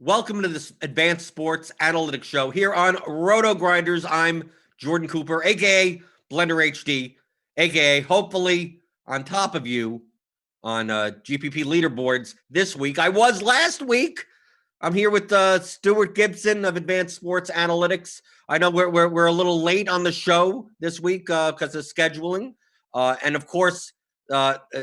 Welcome to this advanced sports analytics show here on RotoGrinders. I'm Jordan Cooper, aka Blender HD, aka hopefully on top of you on GPP leaderboards this week. I was last week. I'm here with Stuart Gibson of Advanced Sports Analytics. I know we're a little late on the show this week because of scheduling, and of course,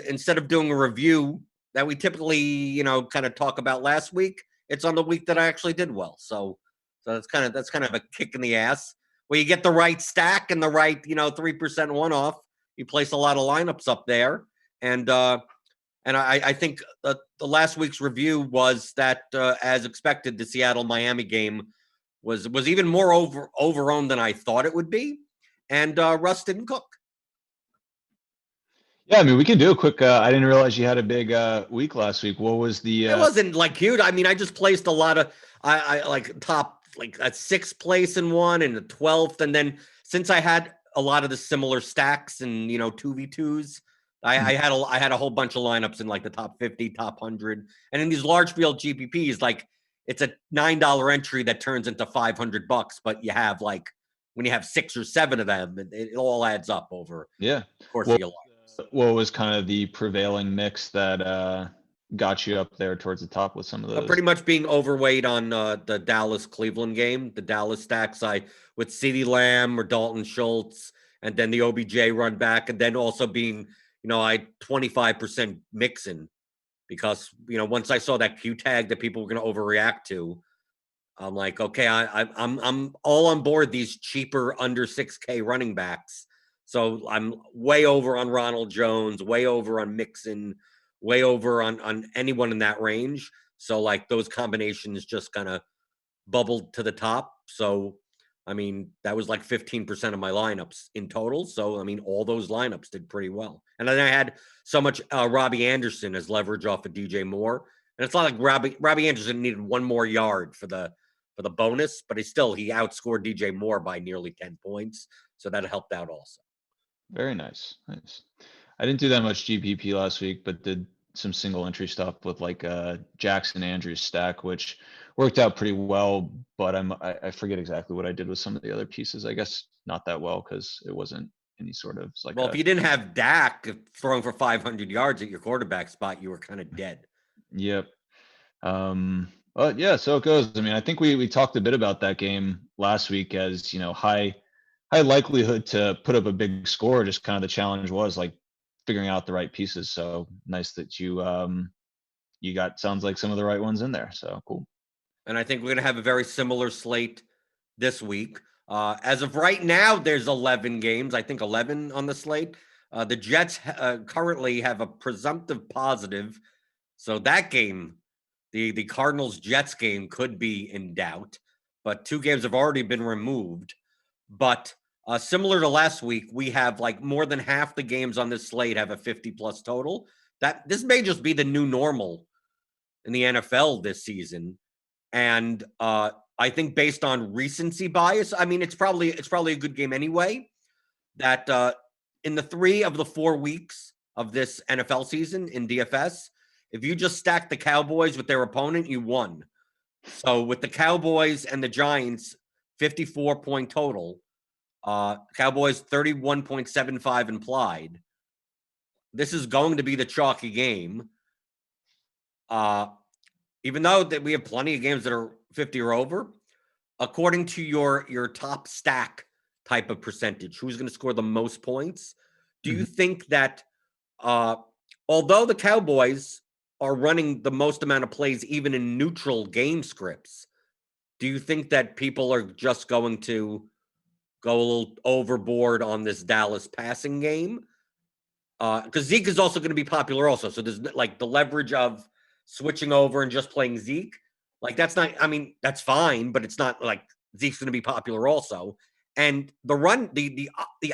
instead of doing a review that we typically kind of talk about last week, it's on the week that I actually did well. So that's kind of a kick in the ass. Where you get the right stack and the right 3% one off, you place a lot of lineups up there, and I think the last week's review was that, as expected, the Seattle-Miami game was even more overowned than I thought it would be, and Russ didn't cook. Yeah, I mean, we can do a quick. I didn't realize you had a big week last week. What was the? It wasn't like huge. I mean, I just placed a lot of I like top like a 6th place in one and the 12th, and then since I had a lot of the similar stacks and 2v2s. I had a whole bunch of lineups in like the top 50, top 100, and in these large field GPPs, like it's a $9 entry that turns into $500, but you have like when you have 6 or 7 of them, it all adds up over Yeah. the course of your life. What was kind of the prevailing mix that got you up there towards the top with some of those? Pretty much being overweight on the Dallas-Cleveland game, the Dallas stacks with CeeDee Lamb or Dalton Schultz, and then the OBJ run back, and then also being I 25% mixing because once I saw that Q tag that people were going to overreact to, I'm like, okay, I'm all on board these cheaper under 6K running backs. So I'm way over on Ronald Jones, way over on Mixon, way over on anyone in that range. So like those combinations just kind of bubbled to the top. So I mean, that was like 15% of my lineups in total. So, I mean, all those lineups did pretty well. And then I had so much Robbie Anderson as leverage off of DJ Moore. And it's not like Robbie Anderson needed one more yard for the bonus, but he outscored DJ Moore by nearly 10 points. So that helped out also. Very nice. Nice. I didn't do that much GPP last week, but did some single entry stuff with like Jackson Andrews stack, which worked out pretty well, but I forget exactly what I did with some of the other pieces. I guess not that well because it wasn't any sort of like. Well, if you didn't have Dak throwing for 500 yards at your quarterback spot, you were kind of dead. Yep. But yeah, so it goes. I mean, I think we talked a bit about that game last week as high likelihood to put up a big score. Just kind of the challenge was like figuring out the right pieces. So nice that you got sounds like some of the right ones in there. So cool. And I think we're going to have a very similar slate this week. As of right now, there's 11 games. I think 11 on the slate. The Jets currently have a presumptive positive. So that game, the Cardinals-Jets game, could be in doubt. But 2 games have already been removed. But similar to last week, we have like more than half the games on this slate have a 50-plus total. This may just be the new normal in the NFL this season. And I think based on recency bias, I mean, it's probably a good game anyway. That in the 3 of the 4 weeks of this NFL season in DFS, if you just stack the Cowboys with their opponent, you won. So with the Cowboys and the Giants, 54-point total, Cowboys 31.75 implied. This is going to be the chalky game. Even though that we have plenty of games that are 50 or over, according to your top stack type of percentage, who's going to score the most points, do you think that although the Cowboys are running the most amount of plays even in neutral game scripts, do you think that people are just going to go a little overboard on this Dallas passing game? Because Zeke is also going to be popular also. So there's like the leverage of switching over and just playing Zeke. Like that's not, I mean, that's fine, but it's not like Zeke's going to be popular also. And the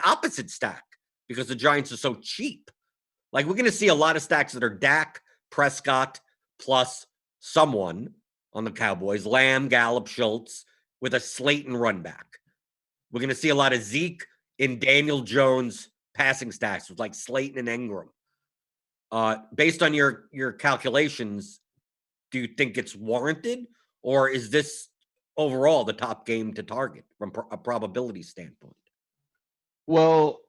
opposite stack, because the Giants are so cheap. Like we're going to see a lot of stacks that are Dak, Prescott, plus someone on the Cowboys, Lamb, Gallup, Schultz, with a Slayton run back. We're going to see a lot of Zeke in Daniel Jones passing stacks with like Slayton and Ingram. Based on your calculations, do you think it's warranted, or is this overall the top game to target from a probability standpoint? Well,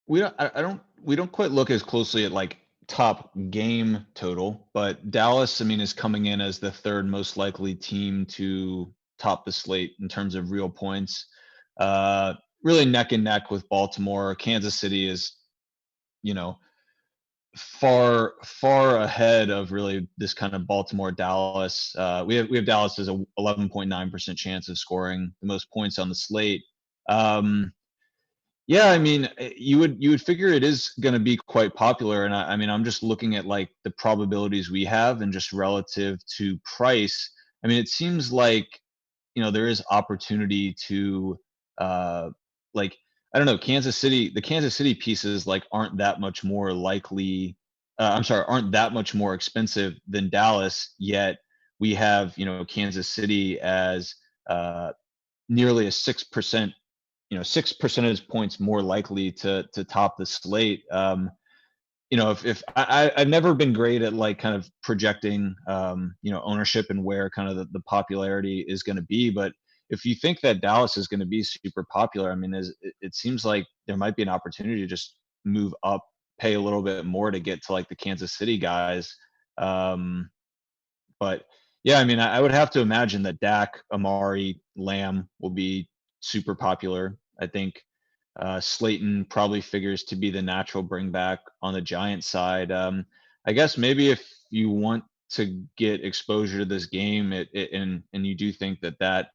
we don't. We don't quite look as closely at like top game total, but Dallas, I mean, is coming in as the third most likely team to top the slate in terms of real points. Uh, Really neck and neck with Baltimore. Kansas City is, you know, far ahead of really this kind of Baltimore Dallas. We have Dallas as a 11.9% chance of scoring the most points on the slate. Um, yeah, I mean, you would figure it is going to be quite popular, and I mean, I'm just looking at like the probabilities we have and just relative to price. I mean, it seems like there is opportunity to uh like I don't know, the Kansas City pieces like aren't that much more likely. I'm sorry, aren't that much more expensive than Dallas, yet we have Kansas City as nearly a 6%, 6 percentage points more likely to top the slate. If I've never been great at like kind of projecting, ownership and where kind of the popularity is going to be, but if you think that Dallas is going to be super popular, I mean, it seems like there might be an opportunity to just move up, pay a little bit more to get to like the Kansas City guys. Um, but yeah, I mean, I would have to imagine that Dak, Amari, Lamb will be super popular. I think Slayton probably figures to be the natural bring back on the Giants side. I guess maybe if you want to get exposure to this game, and you do think that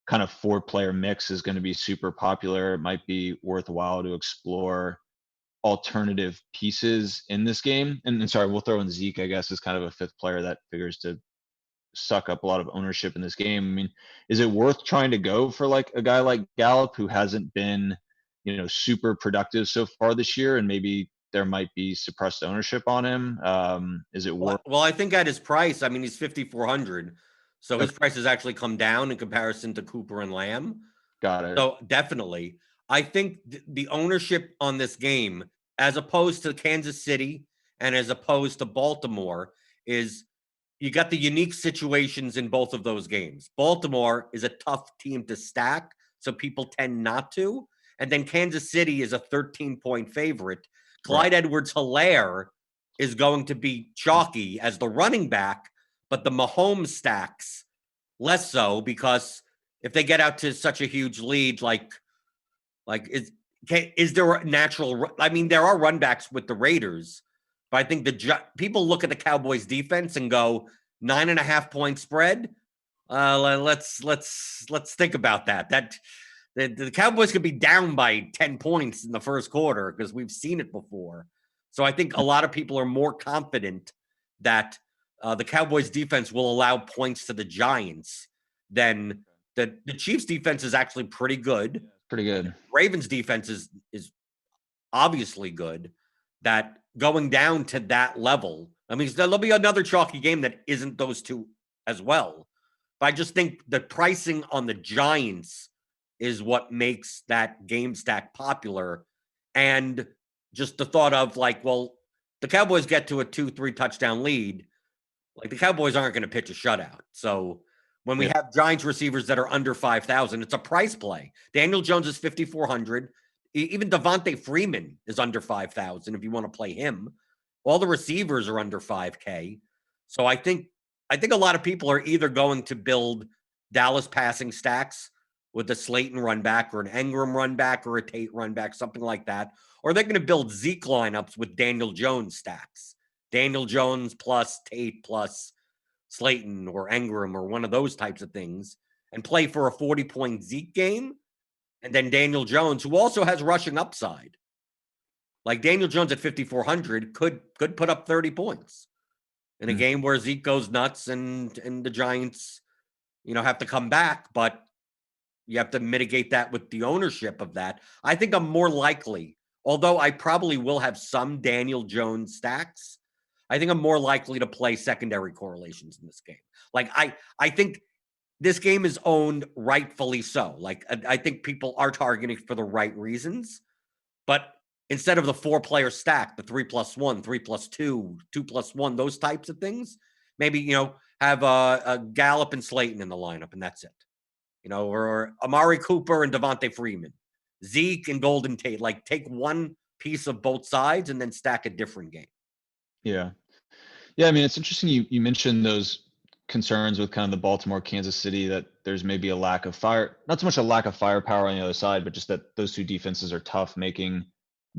kind of four-player mix is going to be super popular, it might be worthwhile to explore alternative pieces in this game. And sorry, we'll throw in Zeke, I guess, as kind of a fifth player that figures to suck up a lot of ownership in this game. I mean, is it worth trying to go for like a guy like Gallup who hasn't been, super productive so far this year, and maybe there might be suppressed ownership on him? Is it worth? Well, I think at his price, I mean, he's 5,400, so his Okay, price has actually come down in comparison to Cooper and Lamb. got it. So definitely, I think the ownership on this game, as opposed to Kansas City and as opposed to Baltimore, is you got the unique situations in both of those games. Baltimore is a tough team to stack, so people tend not to. And then Kansas City is a 13-point favorite. Right. Clyde Edwards-Helaire is going to be chalky as the running back, but the Mahomes stacks less so, because if they get out to such a huge lead, like is there a natural? I mean, there are run backs with the Raiders, but I think people look at the Cowboys defense and go 9.5-point spread. Let's think about that. The Cowboys could be down by 10 points in the first quarter because we've seen it before. So I think a lot of people are more confident that the Cowboys defense will allow points to the Giants than the Chiefs defense is actually pretty good. Pretty good. Ravens defense is obviously good. That going down to that level, I mean, there'll be another chalky game that isn't those two as well. But I just think the pricing on the Giants is what makes that game stack popular. And just the thought of like, well, the Cowboys get to a 2-3 touchdown lead. Like the Cowboys aren't going to pitch a shutout. So when we Yeah. have Giants receivers that are under 5,000, it's a price play. Daniel Jones is 5,400. Even Devontae Freeman is under 5,000 if you want to play him. All the receivers are under 5K. So I think a lot of people are either going to build Dallas passing stacks with a Slayton run back or an Engram run back or a Tate run back, something like that, or they're going to build Zeke lineups with Daniel Jones stacks. Daniel Jones plus Tate plus Slayton or Engram or one of those types of things, and play for a 40-point Zeke game. And then Daniel Jones, who also has rushing upside. Like Daniel Jones at 5,400 could put up 30 points in a game where Zeke goes nuts and the Giants, have to come back, but you have to mitigate that with the ownership of that. I think I'm more likely, although I probably will have some Daniel Jones stacks, I think I'm more likely to play secondary correlations in this game. Like I think this game is owned rightfully so. Like I think people are targeting for the right reasons, but instead of the 4-player stack, the 3+1, 3+2, 2+1, those types of things, maybe have a Gallup and Slayton in the lineup, and that's it. Or Amari Cooper and Devontae Freeman, Zeke and Golden Tate. Like, take one piece of both sides and then stack a different game. Yeah. Yeah, I mean, it's interesting you mentioned those concerns with kind of the Baltimore, Kansas City, that there's maybe a lack of not so much a lack of firepower on the other side, but just that those two defenses are tough, making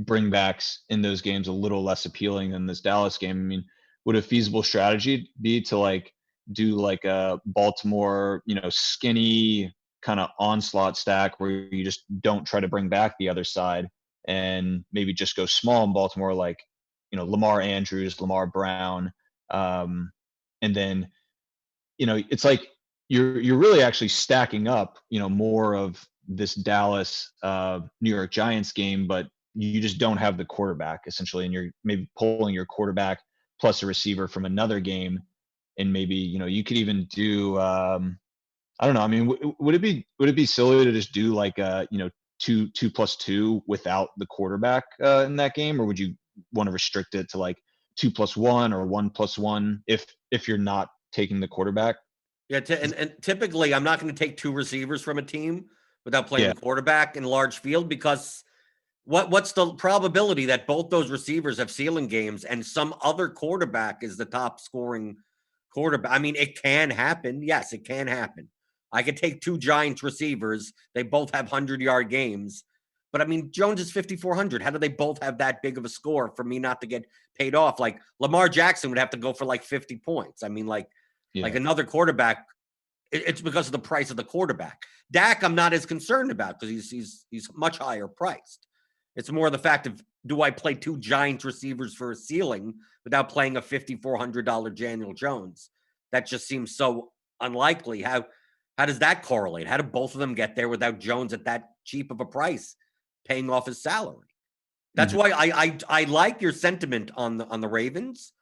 bringbacks in those games a little less appealing than this Dallas game. I mean, would a feasible strategy be to do a Baltimore, skinny kind of onslaught stack where you just don't try to bring back the other side and maybe just go small in Baltimore, like, Lamar Andrews, Lamar Brown, and then, it's like you're really actually stacking up, more of this Dallas New York Giants game, but you just don't have the quarterback essentially, and you're maybe pulling your quarterback plus a receiver from another game, and maybe you could even do I don't know. I mean, would it be silly to just do like 2+2 without the quarterback in that game, or would you want to restrict it to like 2+1 or 1+1 if you're not taking the quarterback? Yeah, and typically I'm not going to take two receivers from a team without playing Yeah. the quarterback in large field, because what's the probability that both those receivers have ceiling games and some other quarterback is the top scoring quarterback? I mean, it can happen. Yes, it can happen. I could take two Giants receivers. They both have 100-yard games. But I mean, Jones is 5,400. How do they both have that big of a score for me not to get paid off? Like, Lamar Jackson would have to go for like 50 points. I mean, like Yeah. another quarterback. It's because of the price of the quarterback. Dak, I'm not as concerned about because he's much higher priced. It's more the fact of, do I play two Giants receivers for a ceiling without playing a $5,400 Daniel Jones? That just seems so unlikely. How does that correlate? How do both of them get there without Jones at that cheap of a price paying off his salary? That's Mhm. why I like your sentiment on the Ravens.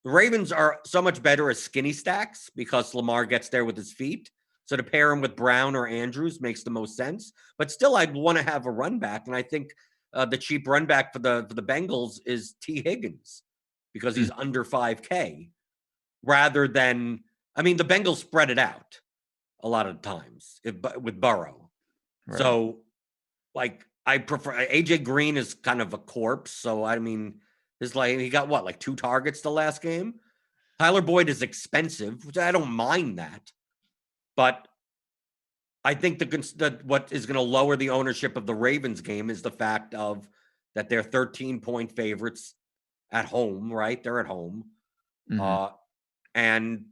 The Ravens are so much better as skinny stacks because Lamar gets there with his feet. So to pair him with Brown or Andrews makes the most sense. But still, I'd want to have a run back, and I think the cheap run back for the Bengals is T. Higgins because he's Mm. under 5K. Rather than, I mean, the Bengals spread it out a lot of times with Burrow. Right. So, like, I prefer AJ Green is kind of a corpse. So I mean, he got what, like 2 targets the last game. Tyler Boyd is expensive, which I don't mind that, but I think what is going to lower the ownership of the Ravens game is the fact of that they're 13-point favorites at home, right? They're at home, Mhm. and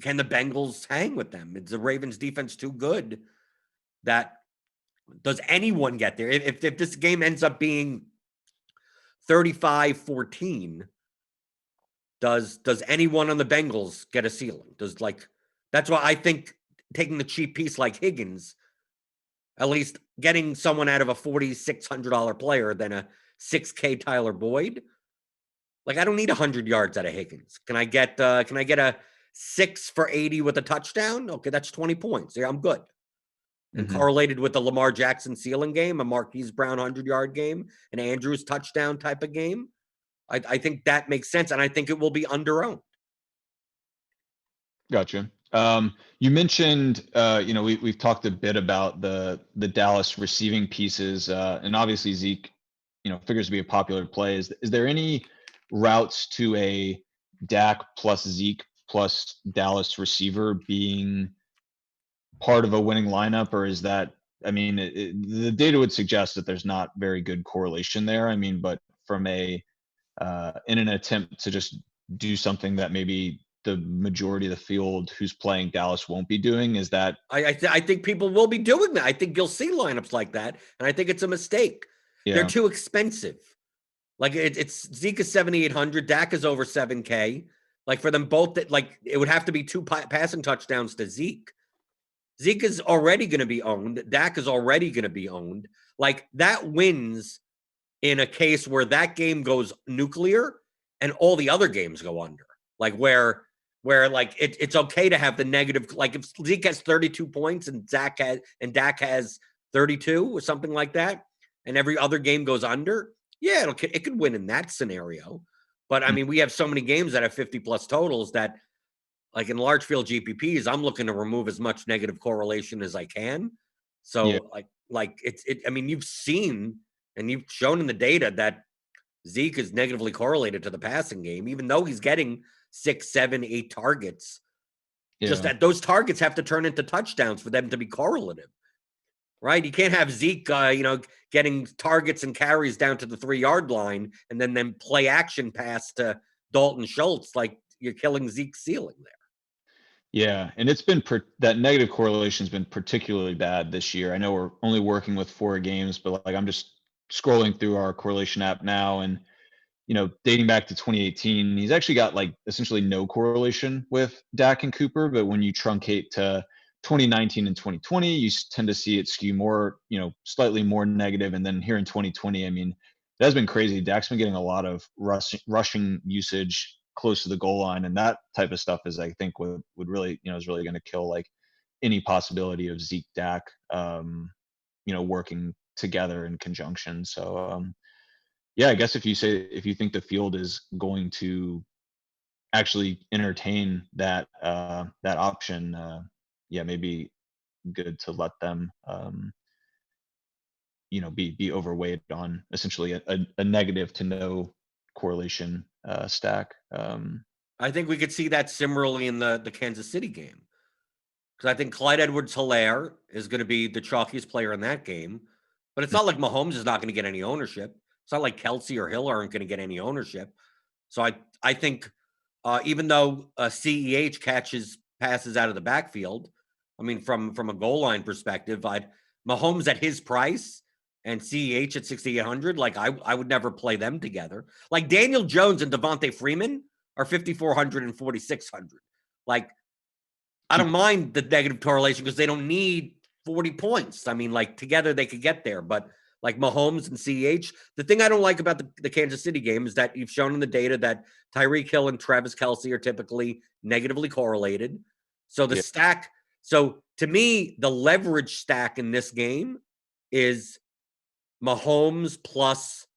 can the Bengals hang with them? Is the Ravens defense too good? That does anyone get there? If this game ends up being 35-14. Does anyone on the Bengals get a ceiling? That's why I think taking the cheap piece like Higgins, at least getting someone out of a $4,600 player than a 6K Tyler Boyd. Like, I don't need 100 yards out of Higgins. Can I get a 6 for 80 with a touchdown? Okay, that's 20 points. Yeah, I'm good. And Mhm. correlated with the Lamar Jackson ceiling game, a Marquise Brown 100-yard game, an Andrews touchdown type of game. I think that makes sense, and I think it will be under-owned. Gotcha. You mentioned, we've talked a bit about the Dallas receiving pieces, and obviously Zeke, figures to be a popular play. Is there any routes to a Dak plus Zeke plus Dallas receiver being part of a winning lineup, or is that? I mean, the data would suggest that there's not very good correlation there. I mean, but from in an attempt to just do something that maybe the majority of the field who's playing Dallas won't be doing, is that? I think people will be doing that. I think you'll see lineups like that, and I think it's a mistake. They're Yeah. too expensive. Like, it's Zeke is 7,800, Dak is over 7K. Like, for them both, that, like, it would have to be 2 passing touchdowns to Zeke. Zeke is already going to be owned. Dak is already going to be owned. Like, that wins in a case where that game goes nuclear and all the other games go under. Like, where like it's okay to have the negative. Like, if Zeke has 32 points and Dak has 32 or something like that, and every other game goes under, yeah, it could win in that scenario. But I Mm. mean, we have so many games that have 50 plus totals that, like in large field GPPs, I'm looking to remove as much negative correlation as I can. Yeah. So I mean, you've seen and you've shown in the data that Zeke is negatively correlated to the passing game, even though he's getting 6, 7, 8 targets. Just Yeah. that those targets have to turn into touchdowns for them to be correlative, right? You can't have Zeke, getting targets and carries down to the 3-yard line and then play action pass to Dalton Schultz. Like you're killing Zeke's ceiling there. Yeah, and it's been that negative correlation's been particularly bad this year. I know we're only working with 4 games, but like I'm just scrolling through our correlation app now, and dating back to 2018, he's actually got like essentially no correlation with Dak and Cooper. But when you truncate to 2019 and 2020, you tend to see it skew more, slightly more negative. And then here in 2020, I mean, it has been crazy. Dak's been getting a lot of rushing usage close to the goal line, and that type of stuff is, I think, would really, is really going to kill like any possibility of Zeke Dak, working together in conjunction. So, yeah, I guess if you think the field is going to actually entertain that option, yeah, maybe good to let them be overweight on essentially a negative to no correlation stack. I think we could see that similarly in the Kansas City game. Because I think Clyde Edwards-Helaire is going to be the chalkiest player in that game. But it's not like Mahomes is not going to get any ownership. It's not like Kelsey or Hill aren't going to get any ownership. So I think even though CEH catches passes out of the backfield, I mean, from a goal line perspective, Mahomes at his price and CEH at 6,800, like I would never play them together. Like Daniel Jones and Devontae Freeman are 5,400 and 4,600. Like I don't mind the negative correlation because they don't need 40 points. I mean, like together they could get there, but like Mahomes and CH, the thing I don't like about the Kansas City game is that you've shown in the data that Tyreek Hill and Travis Kelce are typically negatively correlated. So the Yeah. stack, so to me, the leverage stack in this game is Mahomes plus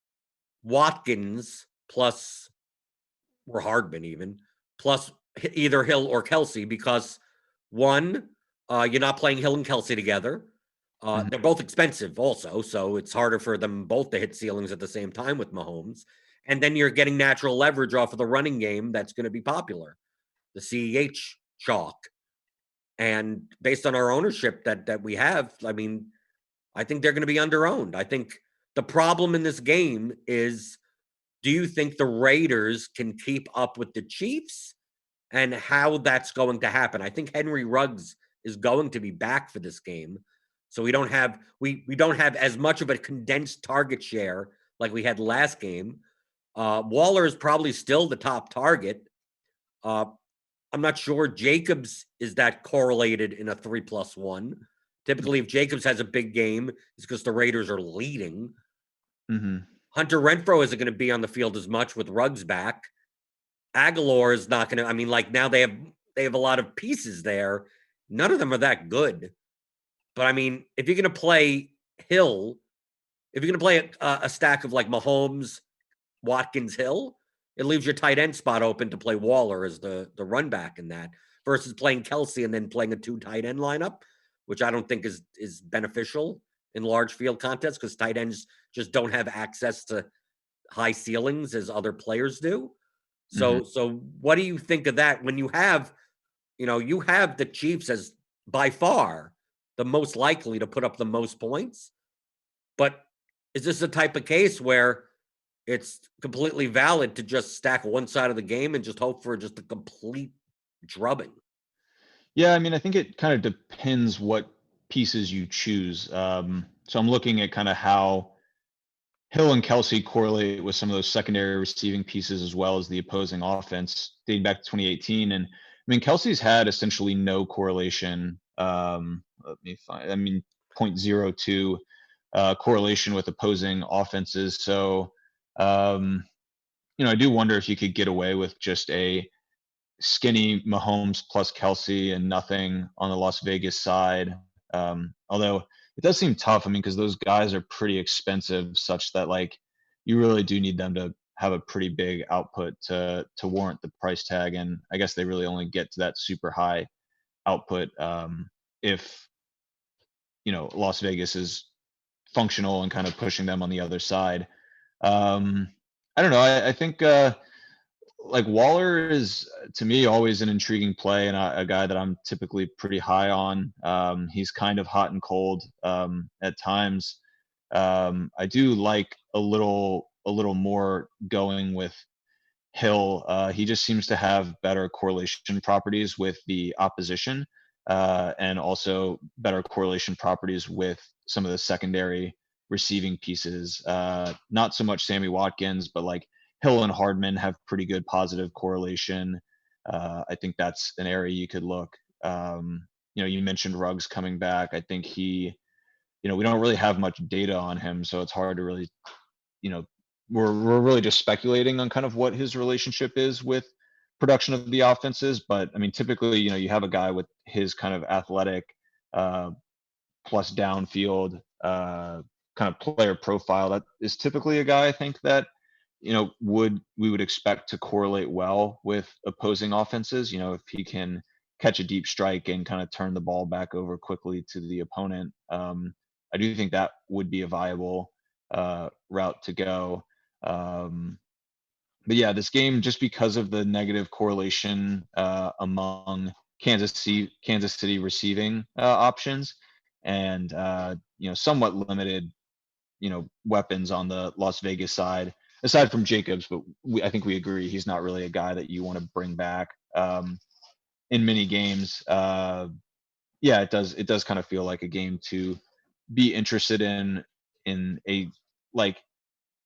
Watkins plus or Hardman even plus either Hill or Kelsey because one, you're not playing Hill and Kelsey together. Mhm. They're both expensive also, so it's harder for them both to hit ceilings at the same time with Mahomes. And then you're getting natural leverage off of the running game that's going to be popular, the CEH chalk. And based on our ownership that we have, I mean, I think they're going to be underowned. I think the problem in this game is, do you think the Raiders can keep up with the Chiefs and how that's going to happen? I think Henry Ruggs is going to be back for this game. So we don't have as much of a condensed target share like we had last game. Waller is probably still the top target. I'm not sure Jacobs is that correlated in a 3+1. Typically, if Jacobs has a big game, it's because the Raiders are leading. Mhm. Hunter Renfro isn't going to be on the field as much with Ruggs back. Aguilar is not going to. I mean, like now they have a lot of pieces there. None of them are that good. But I mean, if you're going to play Hill, if you're going to play a stack of like Mahomes, Watkins, Hill, it leaves your tight end spot open to play Waller as the run back in that versus playing Kelsey and then playing a 2 tight end lineup, which I don't think is beneficial in large field contests because tight ends just don't have access to high ceilings as other players do. Mhm. So what do you think of that when you have, you have the Chiefs as by far the most likely to put up the most points? But is this a type of case where it's completely valid to just stack one side of the game and just hope for just a complete drubbing? Yeah, I mean, I think it kind of depends what pieces you choose. So I'm looking at kind of how Hill and Kelsey correlate with some of those secondary receiving pieces as well as the opposing offense dating back to 2018. And I mean, Kelsey's had essentially no correlation. Let me find, I mean, 0.02 correlation with opposing offenses. So, I do wonder if you could get away with just a skinny Mahomes plus Kelsey and nothing on the Las Vegas side. Although it does seem tough. I mean, because those guys are pretty expensive, such that like you really do need them to have a pretty big output to warrant the price tag, and I guess they really only get to that super high output if Las Vegas is functional and kind of pushing them on the other side. I don't know. I think like Waller is to me always an intriguing play and a guy that I'm typically pretty high on. He's kind of hot and cold at times. I do like a little more going with Hill. He just seems to have better correlation properties with the opposition, and also better correlation properties with some of the secondary receiving pieces. Not so much Sammy Watkins, but like Hill and Hardman have pretty good positive correlation. I think that's an area you could look. You mentioned Ruggs coming back. I think we don't really have much data on him, so it's hard to really, you know, we're really just speculating on kind of what his relationship is with production of the offenses. But I mean, typically, you have a guy with his kind of athletic plus downfield kind of player profile. That is typically a guy I think that we would expect to correlate well with opposing offenses. If he can catch a deep strike and kind of turn the ball back over quickly to the opponent, I do think that would be a viable route to go. But yeah, this game, just because of the negative correlation among Kansas City receiving options, and somewhat limited weapons on the Las Vegas side, aside from Jacobs, but I think we agree he's not really a guy that you want to bring back in many games. Yeah, it does kind of feel like a game to be interested in a like.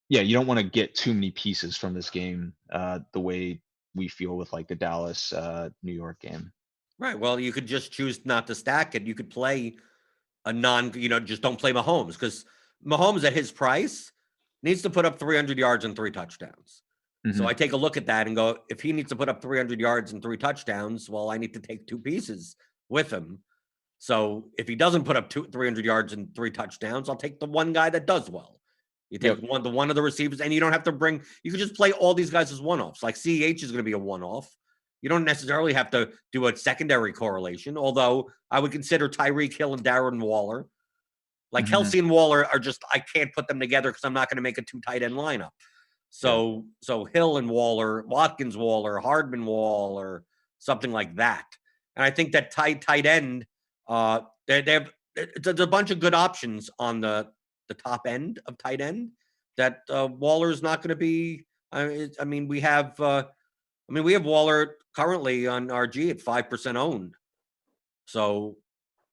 Yeah, you don't want to get too many pieces from this game the way we feel with like the Dallas New York game. Right. Well, you could just choose not to stack it. You could play just don't play Mahomes, because Mahomes at his price needs to put up 300 yards and 3 touchdowns. So Mm-hmm. I take a look at that and go, if he needs to put up 300 yards and 3 touchdowns, well, I need to take 2 pieces with him. So if he doesn't put up 300 yards and 3 touchdowns, I'll take the one guy that does well. You take Yep. one of the receivers, and you don't have to you could just play all these guys as one-offs. Like CEH is going to be a one-off. You don't necessarily have to do a secondary correlation, although I would consider Tyreek Hill and Darren Waller. Like Mm-hmm. Kelsey and Waller are just, I can't put them together because I'm not going to make a 2 tight end lineup. So Hill and Waller, Watkins Waller, Hardman Waller, something like that. And I think that tight end, there's a bunch of good options on the top end of tight end that Waller is not going to be. I mean, we have Waller currently on RG at 5% owned. So,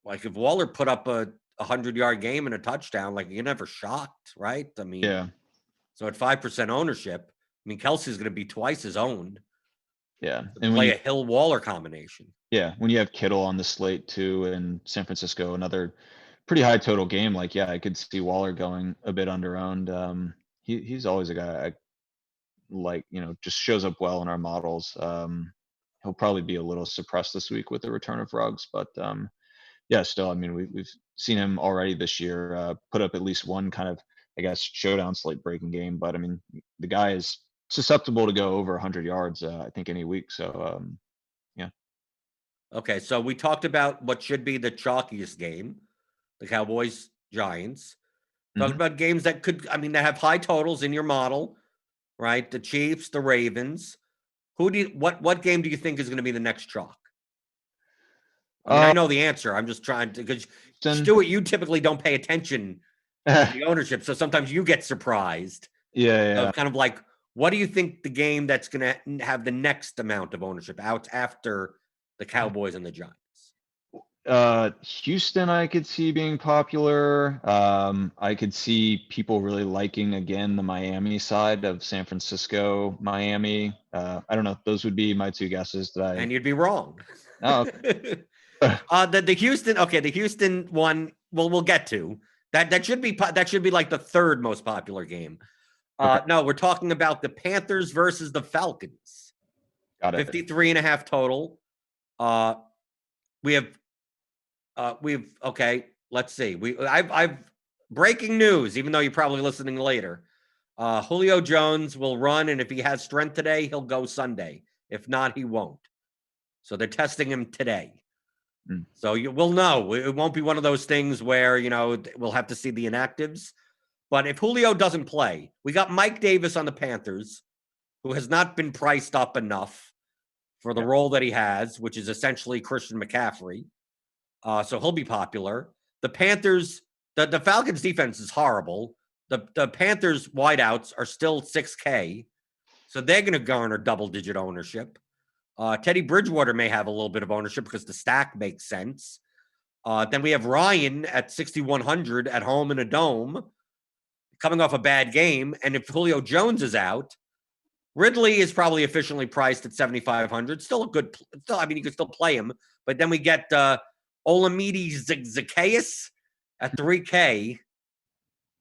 like, if Waller put up a 100-yard game and a touchdown, like, you're never shocked, right? I mean, Yeah. so at 5% ownership, I mean, Kelsey's going to be twice as owned. Yeah. To And play a Hill Waller combination. when you have Kittle on the slate too in San Francisco, another pretty high total game, like I could see Waller going a bit under owned. He's always a guy I like, just shows up well in our models. He'll probably be a little suppressed this week with the return of Ruggs, but yeah, still, I mean, we've seen him already this year put up at least one kind of, I guess, showdown slate breaking game. But I mean, the guy is susceptible to go over 100 yards, I think, any week. So yeah. Okay, so we talked about what should be the chalkiest game, the Cowboys Giants. Talked Hmm. about games that that have high totals in your model, right? The Chiefs, the Ravens. What game do you think is going to be the next chalk? I mean, I know the answer. I'm just trying to, because Stuart, you typically don't pay attention to the ownership, so sometimes you get surprised. Yeah. Of kind of like, what do you think the game that's going to have the next amount of ownership out after the Cowboys and the Giants? Houston, I could see being popular. I could see people really liking again the Miami side of San Francisco, Miami. I don't know. Those would be my 2 guesses that And you'd be wrong. Oh, The Houston one. Well, we'll get to that. That should be like the 3rd most popular game. Okay. No, we're talking about the Panthers versus the Falcons. Got it. 53.5 total. Okay. Let's see. I've breaking news, even though you're probably listening later. Julio Jones will run, and if he has strength today, he'll go Sunday. If not, he won't. So they're testing him today. So we'll know. It won't be one of those things where, we'll have to see the inactives. But if Julio doesn't play, we got Mike Davis on the Panthers, who has not been priced up enough for the role that he has, which is essentially Christian McCaffrey. So he'll be popular. The Panthers, the Falcons defense is horrible. The Panthers wideouts are still 6K. So they're going to garner double-digit ownership. Teddy Bridgewater may have a little bit of ownership because the stack makes sense. Then we have Ryan at 6,100 at home in a dome, coming off a bad game. And if Julio Jones is out, Ridley is probably efficiently priced at 7,500. Still a good, you can still play him. But then we get Olamide Zacchaeus at 3K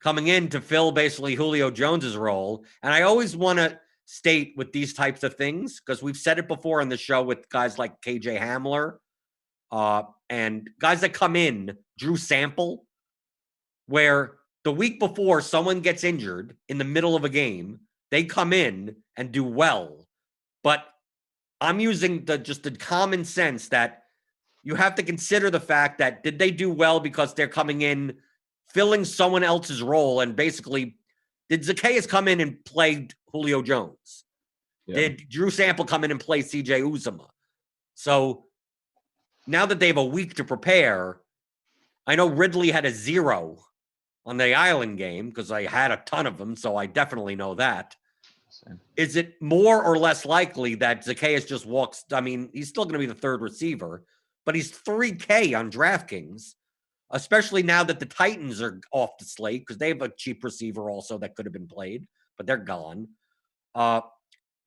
coming in to fill basically Julio Jones's role. And I always want to state with these types of things, because we've said it before on the show with guys like KJ Hamler and guys that come in, Drew Sample, where the week before someone gets injured in the middle of a game, they come in and do well. But I'm using just the common sense that you have to consider the fact that did they do well because they're coming in filling someone else's role, and basically did Zacchaeus come in and play Julio Jones? Yeah. Did Drew Sample come in and play CJ Uzomah? So now that they have a week to prepare, I know Ridley had a 0 on the Island game because I had a ton of them, so I definitely know that. Same. Is it more or less likely that Zacchaeus just walks? I mean, he's still going to be the third receiver, but he's 3K on DraftKings, especially now that the Titans are off the slate because they have a cheap receiver also that could have been played, but they're gone.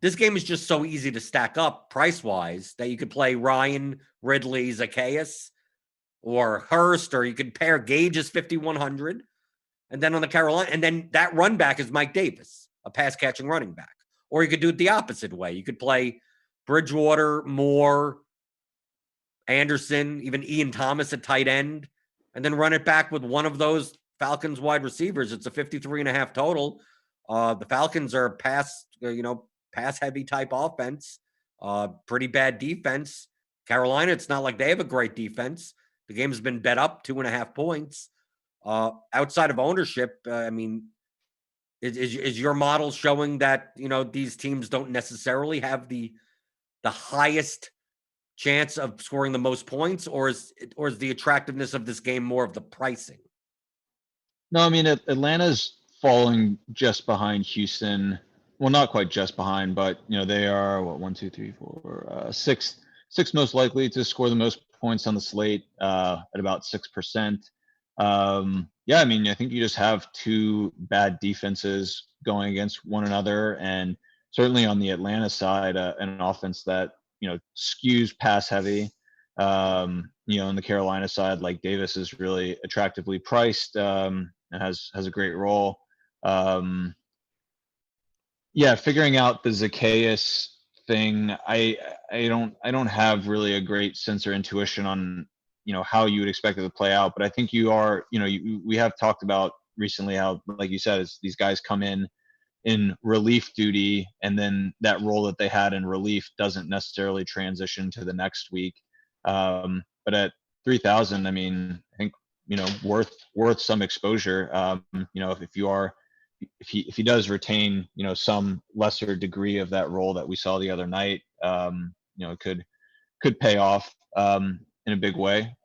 This game is just so easy to stack up price-wise that you could play Ryan, Ridley, Zacchaeus, or Hurst, or you could pair Gage as 5,100. And then on the Carolina, and then that run back is Mike Davis, a pass-catching running back. Or you could do it the opposite way. You could play Bridgewater, Moore, Anderson, even Ian Thomas at tight end, and then run it back with one of those Falcons wide receivers. It's a 53.5 total. The Falcons are pass-heavy type offense, pretty bad defense. Carolina, it's not like they have a great defense. The game has been bet up 2.5 points. Outside of ownership, is your model showing that these teams don't necessarily have the highest chance of scoring the most points, or is the attractiveness of this game more of the pricing? No, I mean Atlanta's falling just behind Houston. Well, not quite just behind, but they are sixth most likely to score the most points on the slate at about 6%. Yeah, I mean, I think you just have two bad defenses going against one another, and certainly on the Atlanta side, an offense that skews pass heavy. On the Carolina side, like Davis is really attractively priced and has a great role. Yeah, figuring out the Zacchaeus thing, I don't have really a great sense or intuition on how you would expect it to play out, but I think you are we have talked about recently how, like you said, is these guys come in relief duty, and then that role that they had in relief doesn't necessarily transition to the next week. But at 3,000, I mean, I think worth some exposure. If he does retain some lesser degree of that role that we saw the other night, it could pay off in a big way.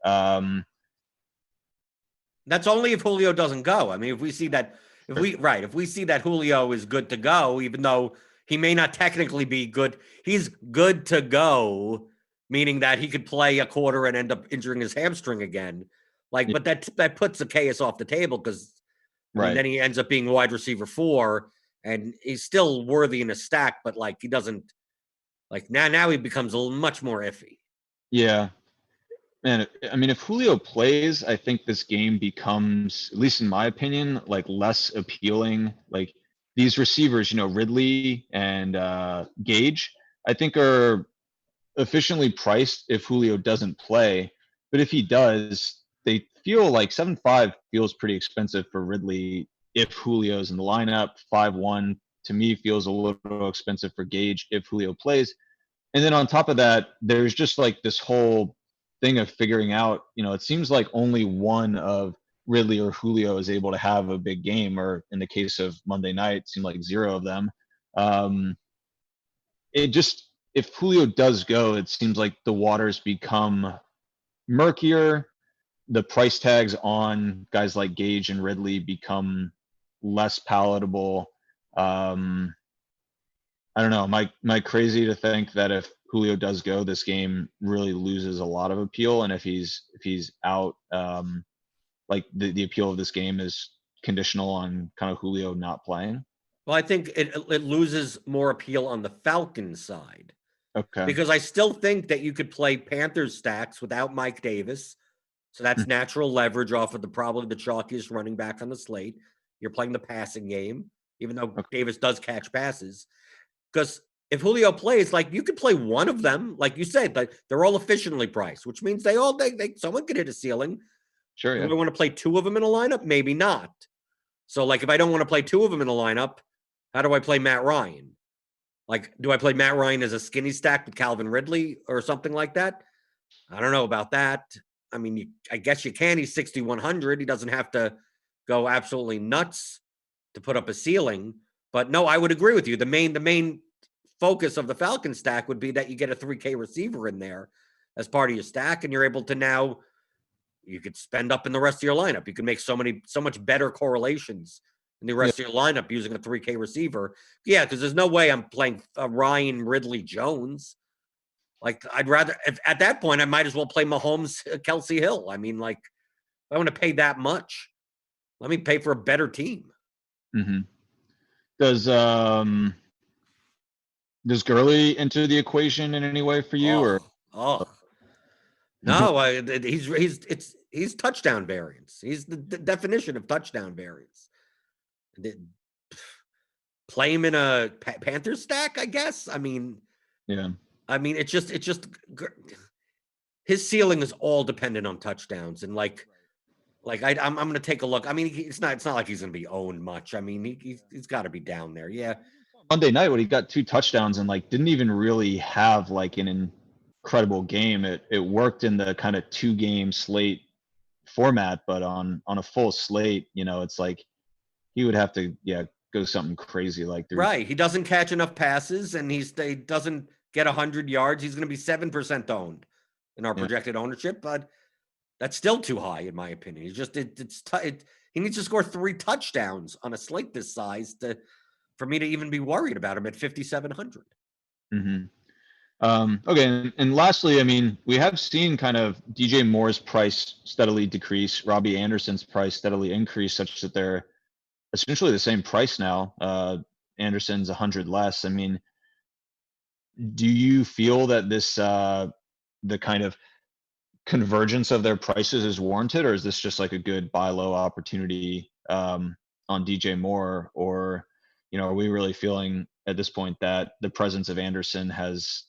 That's only if Julio doesn't go. I mean, if we see that Julio is good to go, even though he may not technically be good, he's good to go, meaning that he could play a quarter and end up injuring his hamstring again. But that puts Zacchaeus off the table because then he ends up being wide receiver 4, and he's still worthy in a stack, but he doesn't now he becomes much more iffy. Yeah. Man, I mean, if Julio plays, I think this game becomes, at least in my opinion, less appealing. These receivers, Ridley and Gage, I think are efficiently priced if Julio doesn't play. But if he does, they feel like 7.5 feels pretty expensive for Ridley if Julio's in the lineup. 5-1 to me feels a little expensive for Gage if Julio plays. And then on top of that, there's just like this whole thing of figuring out, it seems like only one of Ridley or Julio is able to have a big game, or in the case of Monday night, it seemed like zero of them. If Julio does go, it seems like the waters become murkier. The price tags on guys like Gage and Ridley become less palatable. I don't know. Am I crazy to think that if Julio does go, this game really loses a lot of appeal, and if he's out, like the appeal of this game is conditional on kind of Julio not playing? Well, I think it loses more appeal on the Falcons side. Okay. Because I still think that you could play Panthers stacks without Mike Davis. So that's natural leverage off of probably the chalkiest running back on the slate. You're playing the passing game, even though Davis does catch passes. Because if Julio plays, like, you could play one of them, like you said, like, they're all efficiently priced, which means someone could hit a ceiling. Sure. Do Yeah. I want to play two of them in a lineup? Maybe not. So, like, if I don't want to play two of them in a lineup, how do I play Matt Ryan? Like, do I play Matt Ryan as a skinny stack with Calvin Ridley or something like that? I don't know about that. I mean, I guess you can. He's 6,100. He doesn't have to go absolutely nuts to put up a ceiling. But no, I would agree with you. The main focus of the Falcon stack would be that you get a 3K receiver in there as part of your stack, and you're able to now, you could spend up in the rest of your lineup. You can make so much better correlations in the rest of your lineup using a 3K receiver. Yeah, because there's no way I'm playing Ryan, Ridley, Jones. Like, I'd rather, at that point, I might as well play Mahomes, Kelsey Hill. I mean, like, if I want to pay that much, let me pay for a better team. Mm-hmm. Does Gurley enter the equation in any way for you? No, he's touchdown variance. He's the definition of touchdown variance. Play him in a Panthers stack, I guess. I mean, yeah. I mean, it's just his ceiling is all dependent on touchdowns, and like I'm going to take a look. I mean, it's not like he's going to be owned much. I mean, he's got to be down there. Yeah. Monday night when he got 2 touchdowns and like didn't even really have like an incredible game. It worked in the kind of 2-game slate format, but on a full slate, it's like he would have to go something crazy like right. He doesn't catch enough passes, and he doesn't get 100 yards. He's going to be 7% owned in our projected ownership, but that's still too high in my opinion. He's just he needs to score 3 touchdowns on a slate this size for me to even be worried about him at 5,700. Mm-hmm. Okay, and lastly, I mean, we have seen kind of DJ Moore's price steadily decrease, Robbie Anderson's price steadily increase, such that they're essentially the same price now. Anderson's 100 less. I mean, do you feel that this the kind of convergence of their prices is warranted, or is this just like a good buy low opportunity on DJ Moore? Or are we really feeling at this point that the presence of Anderson has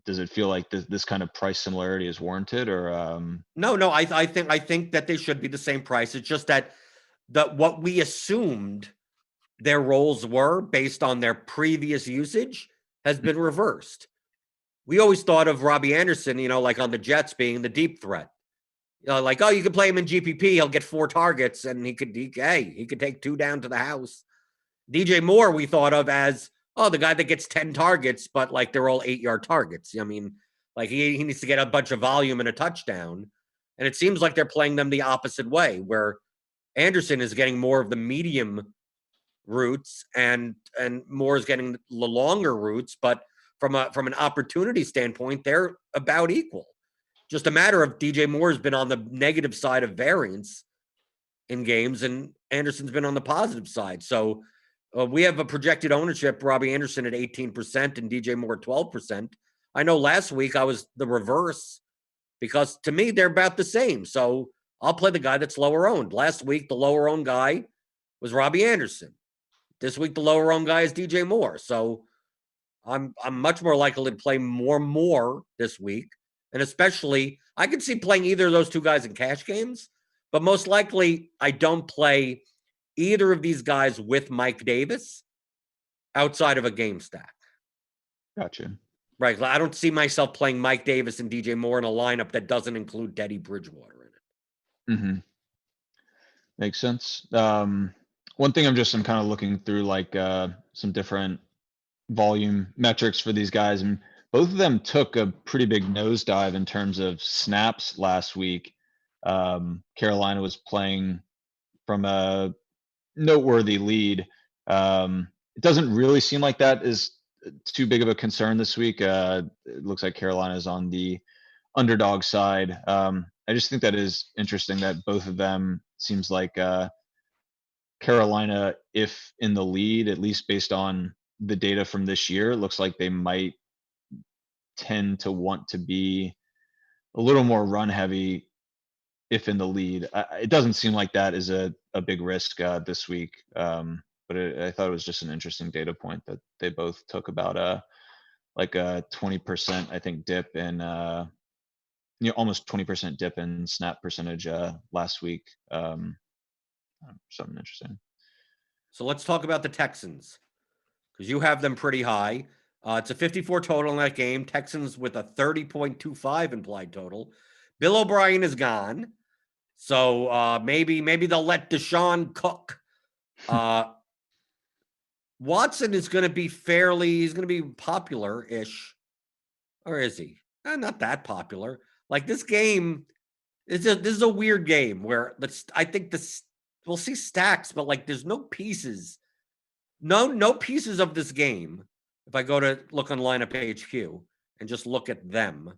does it feel like this kind of price similarity is warranted? Or No, I think that they should be the same price. It's just that what we assumed their roles were based on their previous usage has been reversed. We always thought of Robbie Anderson, like on the Jets, being the deep threat. Like, oh, you can play him in GPP, he'll get 4 targets, and he could take 2 down to the house. DJ Moore, we thought of as, the guy that gets 10 targets, but like they're all 8-yard targets. I mean, like he needs to get a bunch of volume and a touchdown. And it seems like they're playing them the opposite way, where Anderson is getting more of the medium routes and Moore is getting the longer routes, but from an opportunity standpoint, they're about equal. Just a matter of DJ Moore's been on the negative side of variance in games, and Anderson's been on the positive side. So we have a projected ownership, Robbie Anderson at 18% and DJ Moore 12%. I know last week I was the reverse because to me, they're about the same. So I'll play the guy that's lower owned. Last week, the lower owned guy was Robbie Anderson. This week, the lower owned guy is DJ Moore. So I'm much more likely to play Moore this week. And especially I could see playing either of those two guys in cash games, but most likely I don't play either of these guys with Mike Davis outside of a game stack. Gotcha. Right. I don't see myself playing Mike Davis and DJ Moore in a lineup that doesn't include Teddy Bridgewater in it. Mm-hmm. Makes sense. One thing I'm kind of looking through like some different volume metrics for these guys, and both of them took a pretty big nosedive in terms of snaps last week. Carolina was playing from a noteworthy lead. It doesn't really seem like that is too big of a concern this week. It looks like Carolina is on the underdog side. I just think that is interesting that both of them seems like Carolina, if in the lead, at least based on the data from this year, it looks like they might tend to want to be a little more run heavy if in the lead. It doesn't seem like that is a big risk this week. But I thought it was just an interesting data point that they both took about like a 20%, I think, dip in almost 20% dip in snap percentage last week. Something interesting. So let's talk about the Texans because you have them pretty high. It's a 54 total in that game. Texans with a 30.25 implied total. Bill O'Brien is gone. So maybe they'll let Deshaun cook. Watson is going to be he's going to be popular-ish. Or is he? Not that popular. Like this game, this is a weird game where I think we'll see stacks, but like there's no pieces. No pieces of this game. If I go to look on lineup HQ and just look at them.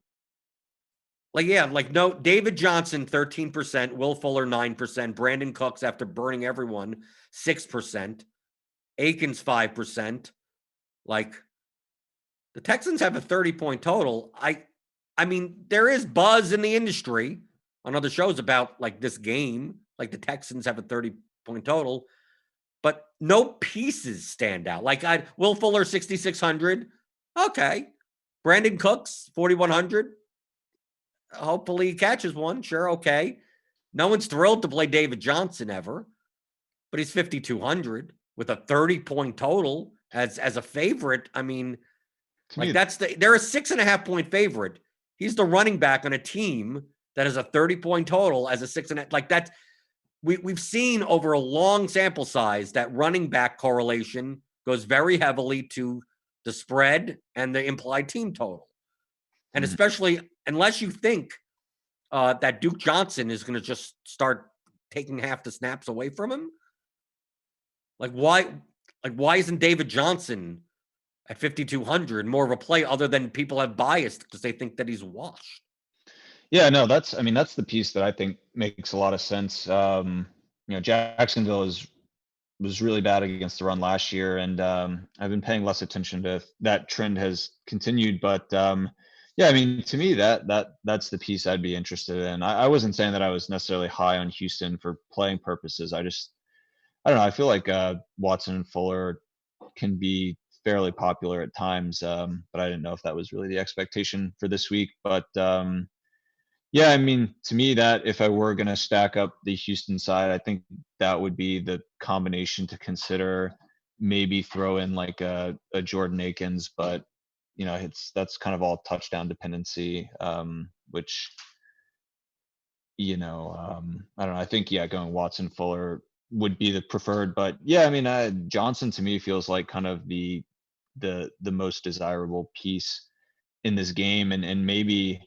No, David Johnson, 13%, Will Fuller, 9%, Brandon Cooks, after burning everyone, 6%, Akins, 5%. Like, the Texans have a 30-point total. I mean, there is buzz in the industry on other shows about, like, this game. Like, the Texans have a 30-point total, but no pieces stand out. Like, Will Fuller, 6,600. Okay. Brandon Cooks, 4,100. Hopefully he catches one. Sure, okay. No one's thrilled to play David Johnson ever, but he's 5,200 with a 30-point total as a favorite. I mean, they're a 6.5-point favorite. He's the running back on a team that has a 30-point total as a 6.5. Like that's we've seen over a long sample size that running back correlation goes very heavily to the spread and the implied team total. And especially unless you think that Duke Johnson is going to just start taking half the snaps away from him. Like why isn't David Johnson at 5,200 more of a play other than people have biased because they think that he's washed? Yeah, no, that's the piece that I think makes a lot of sense. Jacksonville was really bad against the run last year, and I've been paying less attention to if that trend has continued. But yeah, I mean, to me, that's the piece I'd be interested in. I wasn't saying that I was necessarily high on Houston for playing purposes. I don't know. I feel like Watson and Fuller can be fairly popular at times, but I didn't know if that was really the expectation for this week. But yeah, I mean, to me, that if I were going to stack up the Houston side, I think that would be the combination to consider. Maybe throw in like a Jordan Akins, but that's kind of all touchdown dependency, which I don't know. I think going Watson Fuller would be the preferred, but yeah, I mean, Johnson to me feels like kind of the most desirable piece in this game, and maybe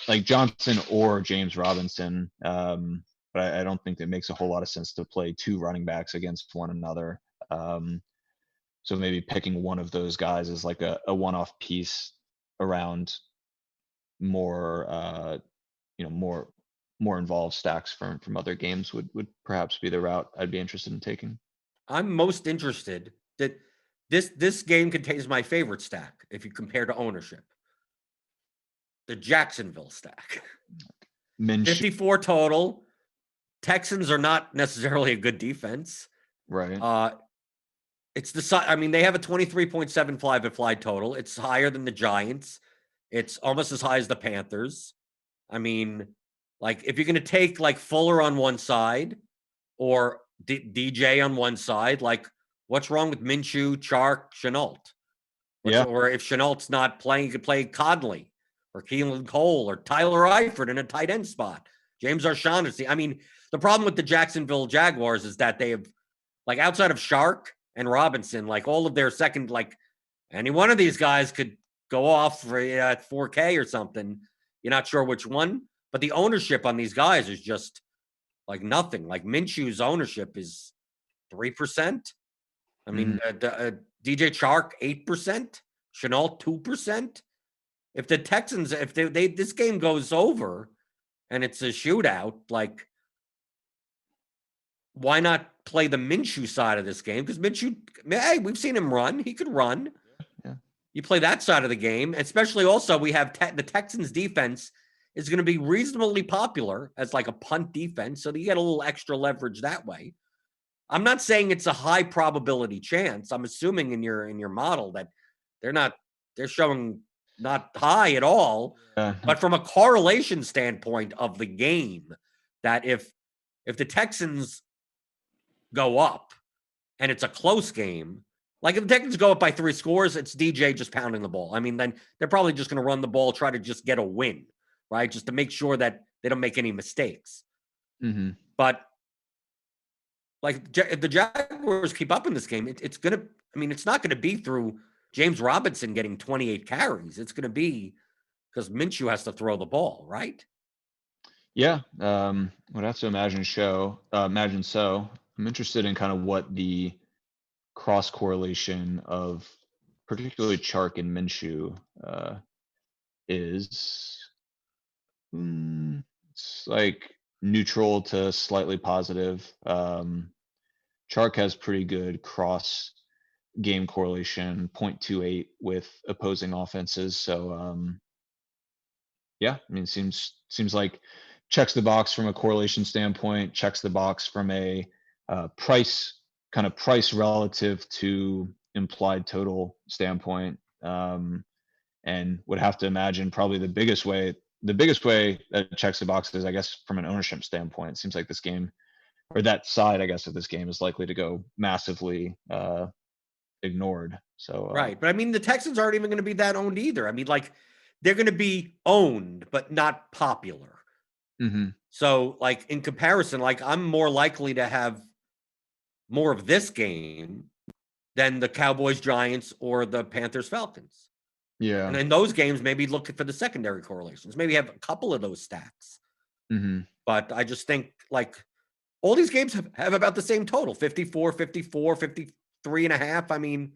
like Johnson or James Robinson. But I don't think it makes a whole lot of sense to play two running backs against one another. So maybe picking one of those guys as like a one-off piece around more more involved stacks from other games would perhaps be the route I'd be interested in taking. I'm most interested that this game contains my favorite stack if you compare to ownership. The Jacksonville stack. 54 total. Texans are not necessarily a good defense. Right. It's they have a 23.75 implied total. It's higher than the Giants. It's almost as high as the Panthers. I mean, like if you're going to take like Fuller on one side or DJ on one side, like what's wrong with Minshew, Chark, Chenault? Yeah. Or if Chenault's not playing, you could play Conley or Keelan Cole or Tyler Eifert in a tight end spot. James O'Shaughnessy. I mean, the problem with the Jacksonville Jaguars is that they have, like, outside of Shark and Robinson, like all of their second, like any one of these guys could go off for 4K or something. You're not sure which one, but the ownership on these guys is just like nothing. Like Minshew's ownership is 3%. I mean, DJ Chark 8%, Chenault 2%. If the Texans, if they this game goes over and it's a shootout, like why not play the Minshew side of this game? Because Minshew, hey, we've seen him run. He could run. Yeah. You play that side of the game, especially also we have the Texans defense is going to be reasonably popular as like a punt defense, so you get a little extra leverage that way. I'm not saying it's a high probability chance. I'm assuming in your model that they're showing not high at all. But from a correlation standpoint of the game, that if the Texans go up and it's a close game, like if the Texans go up by 3 scores, it's DJ just pounding the ball. I mean, then they're probably just going to run the ball, try to just get a win, right? Just to make sure that they don't make any mistakes. But like if the Jaguars keep up in this game, it's going to, I mean, it's not going to be through James Robinson getting 28 carries. It's going to be because Minshew has to throw the ball, right? Yeah. Would have to imagine so. I'm interested in kind of what the cross correlation of particularly Chark and Minshew is. It's like neutral to slightly positive. Chark has pretty good cross game correlation, 0.28 with opposing offenses. So yeah, I mean, seems like checks the box from a correlation standpoint, checks the box from a price relative to implied total standpoint, and would have to imagine probably the biggest way that it checks the box is, I guess, from an ownership standpoint. It seems like this game, or that side, I guess, of this game is likely to go massively ignored. So right, but I mean, the Texans aren't even going to be that owned either. I mean, like they're going to be owned but not popular. So, like in comparison, like I'm more likely to have more of this game than the Cowboys Giants or the Panthers Falcons. Yeah. And in those games, maybe look for the secondary correlations. Maybe have a couple of those stacks. But I just think like all these games have about the same total, 54, 54, 53 and a half. I mean,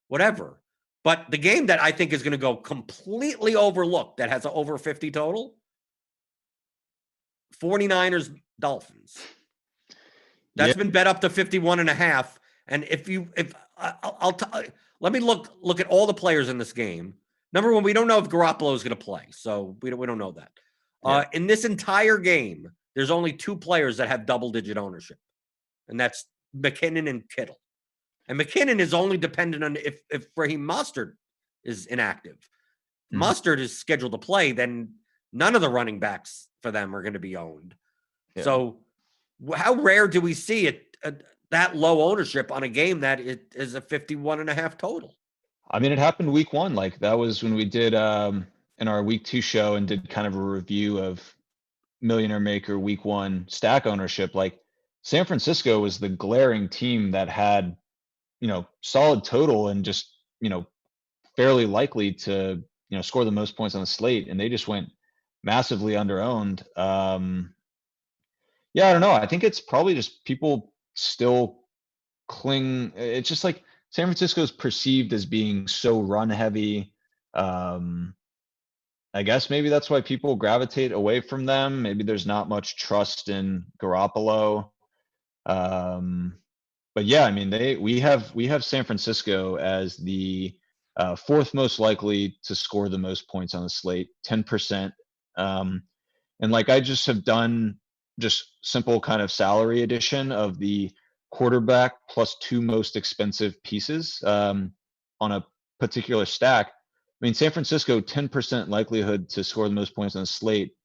whatever. But the game that I think is going to go completely overlooked that has an over 50 total, 49ers Dolphins. That's been bet up to 51 and a half. And let me look at all the players in this game. Number one, we don't know if Garoppolo is going to play, so we don't know that. In this entire game, there's only 2 players that have double-digit ownership, and that's McKinnon and Kittle. And McKinnon is only dependent on if Raheem Mostert is inactive. Mostert is scheduled to play, then none of the running backs for them are going to be owned. So how rare do we see it that low ownership on a game that it is a 51 and a half total? I mean, it happened week 1. Like that was when we did in our week 2 show and did kind of a review of Millionaire Maker week 1 stack ownership. Like San Francisco was the glaring team that had, solid total and just, fairly likely to, score the most points on the slate. And they just went massively underowned. Yeah, I don't know. I think it's probably just people still cling. It's just like San Francisco is perceived as being so run heavy. I guess maybe that's why people gravitate away from them. Maybe there's not much trust in Garoppolo. But yeah, I mean, we have San Francisco as the 4th most likely to score the most points on the slate, 10%. And like I just have done just simple kind of salary addition of the quarterback plus 2 most expensive pieces on a particular stack. I mean, San Francisco, 10% likelihood to score the most points on the slate.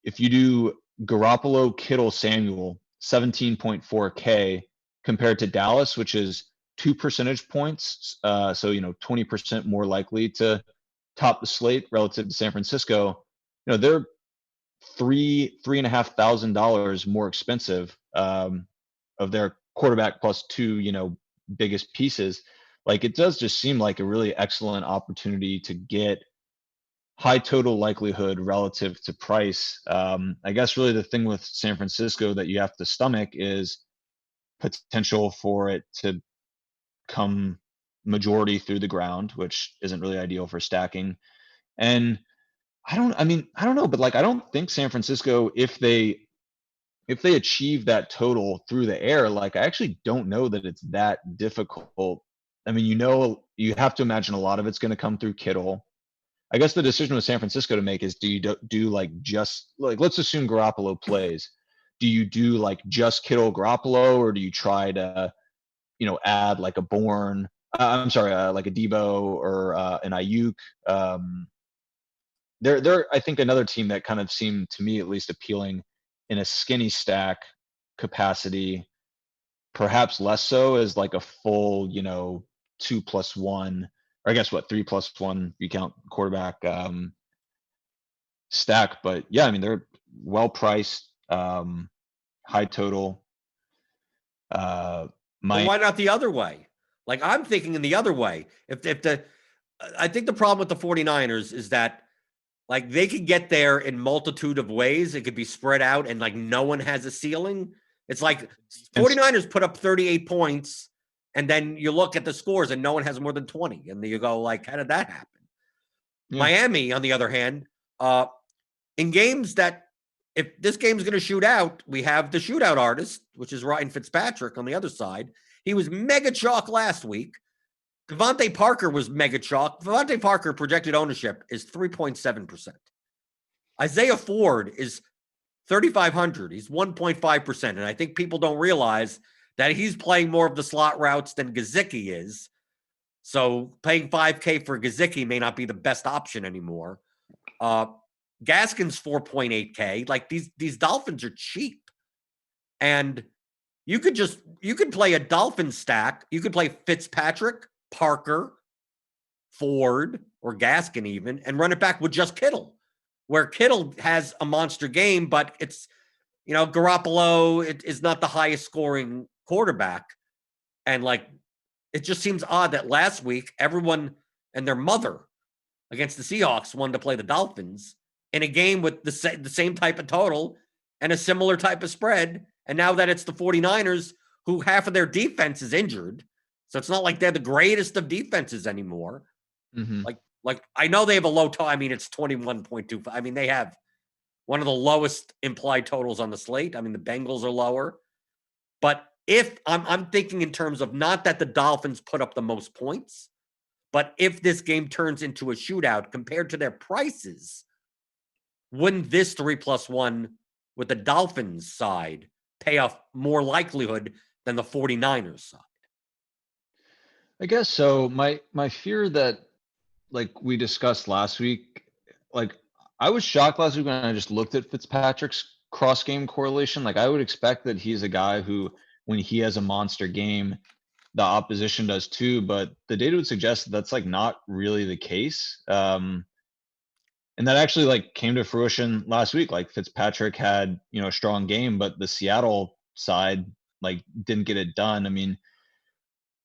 if you do Garoppolo, Kittle, Samuel, 17.4K compared to Dallas, which is 2 percentage points. So, 20% more likely to top the slate relative to San Francisco. They're $3,500 more expensive of their quarterback plus two, biggest pieces. Like, it does just seem like a really excellent opportunity to get high total likelihood relative to price. I guess really the thing with San Francisco that you have to stomach is potential for it to come majority through the ground, which isn't really ideal for stacking. And I don't know, but like I don't think San Francisco, if they achieve that total through the air, like I actually don't know that it's that difficult. I mean, you have to imagine a lot of it's going to come through Kittle. I guess the decision with San Francisco to make is, do you do like just like, let's assume Garoppolo plays. Do you do like just Kittle Garoppolo, or do you try to, add like a Bourne? I'm sorry, like a Debo or an Ayuk. They're I think another team that kind of seemed to me at least appealing in a skinny stack capacity. Perhaps less so as like a full, 2+1, or I guess what 3+1 you count quarterback stack. But yeah, I mean they're well priced, high total. Well, My why not the other way? Like, I'm thinking in the other way. I think the problem with the 49ers is that, like, they could get there in multitude of ways. It could be spread out and like no one has a ceiling. It's like 49ers put up 38 points and then you look at the scores and no one has more than 20. And then you go like, how did that happen? Yeah. Miami, on the other hand, in games that, if this game's going to shoot out, we have the shootout artist, which is Ryan Fitzpatrick on the other side. He was mega chalk last week. Devontae Parker was mega chalk. Devontae Parker projected ownership is 3.7%. Isaiah Ford is 3,500. He's 1.5%. And I think people don't realize that he's playing more of the slot routes than Gesicki is. So paying 5K for Gesicki may not be the best option anymore. Gaskin's 4.8K. Like, these Dolphins are cheap. And you could play a Dolphin stack. You could play Fitzpatrick, Parker, Ford, or Gaskin even, and run it back with just Kittle, where Kittle has a monster game, but it's, Garoppolo is not the highest scoring quarterback. And like, it just seems odd that last week everyone and their mother against the Seahawks wanted to play the Dolphins in a game with the same type of total and a similar type of spread. And now that it's the 49ers, who half of their defense is injured, so it's not like they're the greatest of defenses anymore. Mm-hmm. Like I know they have a low total. I mean, it's 21.25. I mean, they have one of the lowest implied totals on the slate. I mean, the Bengals are lower. But if I'm thinking in terms of not that the Dolphins put up the most points, but if this game turns into a shootout compared to their prices, wouldn't this 3+1 with the Dolphins side pay off more likelihood than the 49ers side? I guess so. My fear that, like we discussed last week, like I was shocked last week when I just looked at Fitzpatrick's cross game correlation. Like I would expect that he's a guy who, when he has a monster game, the opposition does too. But the data would suggest that that's like not really the case. And that actually like came to fruition last week. Like Fitzpatrick had, a strong game, but the Seattle side like didn't get it done. I mean,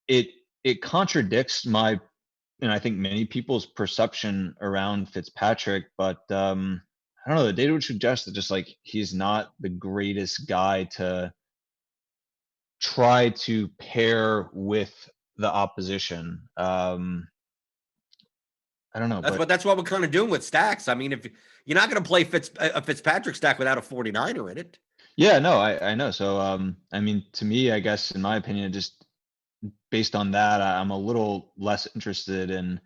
it contradicts my, and I think many people's perception around Fitzpatrick, but I don't know. The data would suggest that just like he's not the greatest guy to try to pair with the opposition. I don't know, That's what we're kind of doing with stacks. I mean, if you're not going to play a Fitzpatrick stack without a 49er in it. Yeah, no, I know. So I mean, to me, I guess in my opinion, just based on that, I'm a little less interested in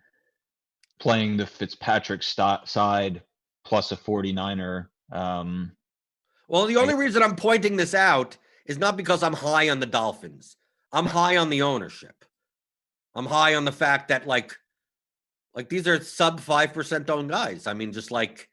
playing the Fitzpatrick side plus a 49er. Well, the only reason I'm pointing this out is not because I'm high on the Dolphins. I'm high on the ownership. I'm high on the fact that like these are sub 5% owned guys. I mean, just like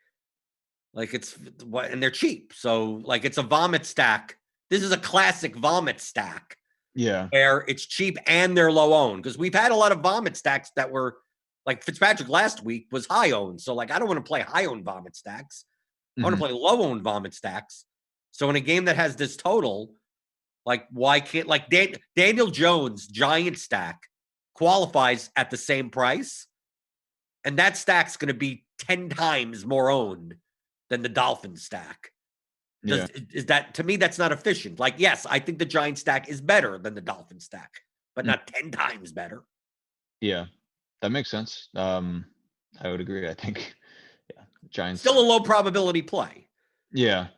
Like and they're cheap. So like it's a vomit stack. This is a classic vomit stack Yeah. where it's cheap and they're low owned, because we've had a lot of vomit stacks that were like Fitzpatrick last week was high owned. So like I don't want to play high owned vomit stacks. I want to play low owned vomit stacks. So in a game that has this total, like why can't like Daniel Jones giant stack qualifies at the same price, and that stack's going to be 10 times more owned than the Dolphins stack. Yeah. Is that, to me, that's not efficient. Like, yes, I think the Giant stack is better than the Dolphin stack, but not 10 times better. Yeah. That makes sense. I would agree. I think, yeah, Giants. Still a low probability play. Yeah.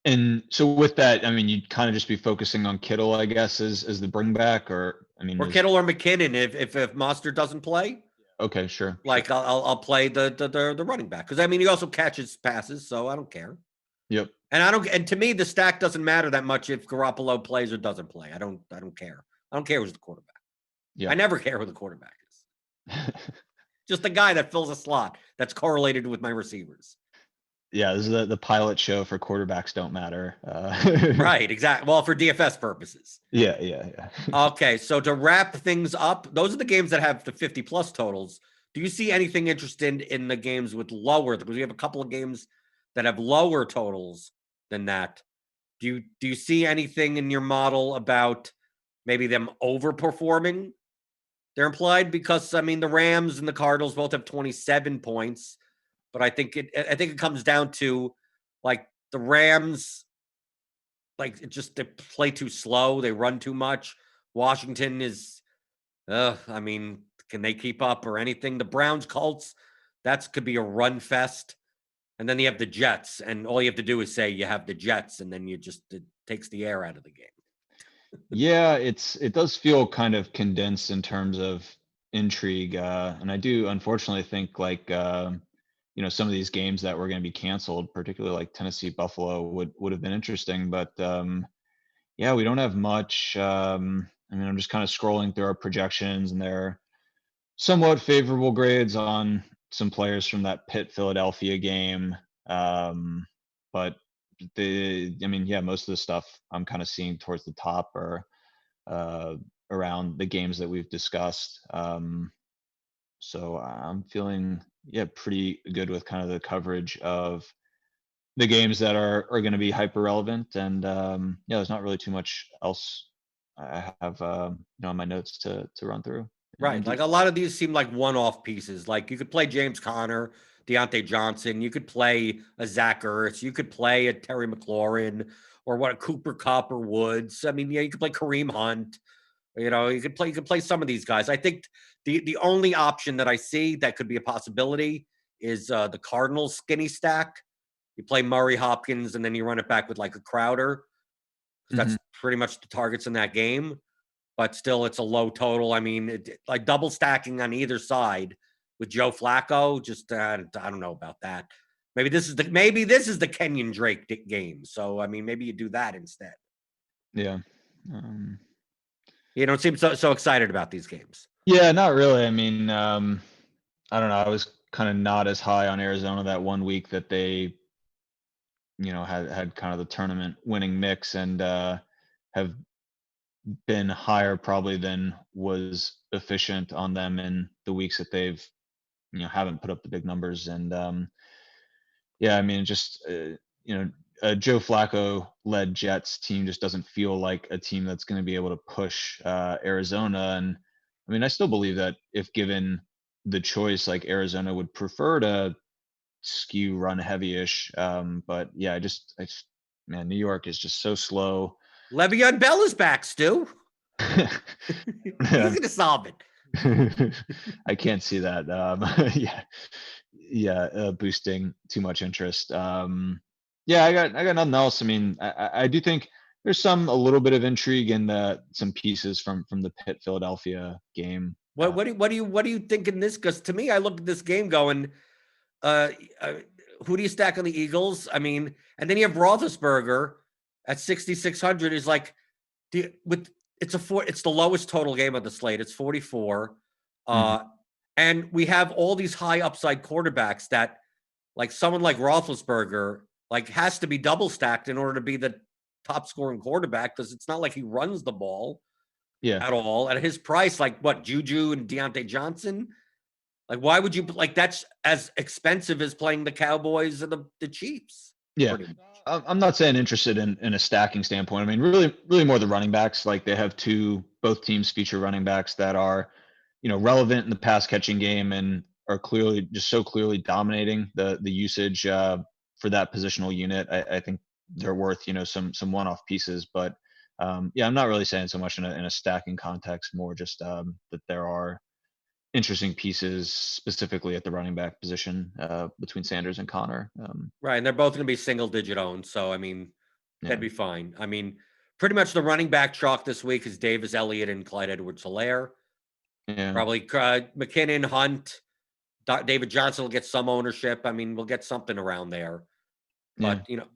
And so with that, I mean, you'd kind of just be focusing on Kittle, I guess, as the bring back, or I mean, Or Kittle or McKinnon if Mostert doesn't play. Okay, sure. Like I'll play the running back, because I mean he also catches passes, so I don't care. Yep. And to me the stack doesn't matter that much if Garoppolo plays or doesn't play. I don't care. I don't care who's the quarterback. Yeah. I never care who the quarterback is. Just the guy that fills a slot that's correlated with my receivers. Yeah, this is the pilot show for quarterbacks don't matter. Right, exactly. Well, for DFS purposes. Yeah. Okay, so to wrap things up, those are the games that have the 50 plus totals. Do you see anything interesting in the games with lower? Because we have a couple of games that have lower totals than that. Do you see anything in your model about maybe them overperforming their implied? Because I mean the Rams and the Cardinals both have 27 points, but I think it comes down to like the Rams, like they play too slow, they run too much. Washington is, I mean, can they keep up or anything? The Browns, Colts, that could be a run fest. And then you have the Jets, and all you have to do is say you have the Jets, and then it takes the air out of the game. Yeah, it does feel kind of condensed in terms of intrigue, and I do unfortunately think like some of these games that were going to be canceled, particularly like Tennessee Buffalo, would have been interesting, but yeah, we don't have much. I mean, I'm just kind of scrolling through our projections, and they're somewhat favorable grades on some players from that Pitt Philadelphia game, but I mean, yeah, most of the stuff I'm kind of seeing towards the top are around the games that we've discussed. So I'm feeling, yeah, pretty good with kind of the coverage of the games that are going to be hyper relevant. And yeah, there's not really too much else I have on my notes to run through. Right. Like a lot of these seem like one-off pieces. Like you could play James Conner, Deontay Johnson. You could play a Zach Ertz. You could play a Terry McLaurin, or a Cooper Kupp or Woods. I mean, yeah, you could play Kareem Hunt. You could play some of these guys. I think the only option that I see that could be a possibility is the Cardinals skinny stack. You play Murray, Hopkins, and then you run it back with like a Crowder, because that's pretty much the targets in that game. But still, it's a low total. I mean, like double stacking on either side with Joe Flacco. Just I don't know about that. Maybe this is the Kenyon Drake game. So I mean, maybe you do that instead. Yeah. You don't seem so excited about these games. Yeah, not really. I mean, I don't know. I was kind of not as high on Arizona that one week that they, had kind of the tournament winning mix, and have been higher probably than was efficient on them in the weeks that they've, haven't put up the big numbers. And yeah, I mean, just a Joe Flacco led Jets team just doesn't feel like a team that's going to be able to push Arizona. And I mean, I still believe that if given the choice, like Arizona would prefer to skew run heavy-ish. But yeah, man, New York is just so slow. Le'Veon Bell is back, Stu. He's going to solve it. I can't see that. Boosting too much interest. Yeah, I got nothing else. I mean, I do think there's a little bit of intrigue in some pieces from the Pitt Philadelphia game. What do you think in this? Because to me, I look at this game going, who do you stack on the Eagles? I mean, and then you have Roethlisberger at 6,600. Is like, it's the lowest total game of the slate. It's 44, and we have all these high upside quarterbacks that like someone like Roethlisberger, like has to be double stacked in order to be the top scoring quarterback because it's not like he runs the ball Yeah. at all at his price. Like what, Juju and Deontay Johnson? Like, why would you like that's as expensive as playing the Cowboys and the Chiefs? Yeah. Pretty much. I'm not saying interested in a stacking standpoint. I mean, really more the running backs. Like they have both teams feature running backs that are, relevant in the pass catching game and are clearly just so clearly dominating the usage for that positional unit. I think they're worth, some one-off pieces, but yeah, I'm not really saying so much in a stacking context, more just that there are interesting pieces specifically at the running back position between Sanders and Connor. Right, and they're both going to be single digit owned, so I mean, Yeah. that'd be fine. I mean, pretty much the running back chalk this week is Davis, Elliott, and Clyde Edwards-Helaire. Yeah. Probably McKinnon, Hunt, David Johnson will get some ownership. I mean, we'll get something around there. Yeah. But, you know,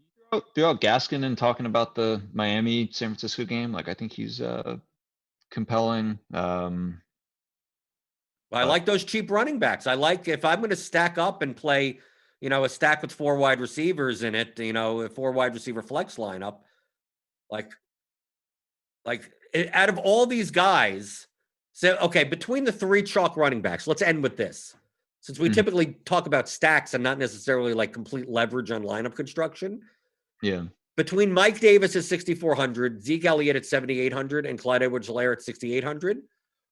Throughout Gaskin and talking about the Miami San Francisco game, like I think he's compelling. I like those cheap running backs. I like if I'm going to stack up and play, a stack with 4 wide receivers in it, a 4 wide receiver flex lineup, like out of all these guys, so okay, between the 3 chalk running backs, let's end with this. Since we typically talk about stacks and not necessarily like complete leverage on lineup construction. Yeah. Between Mike Davis at 6,400, Zeke Elliott at 7,800, and Clyde Edwards-Helaire at 6,800,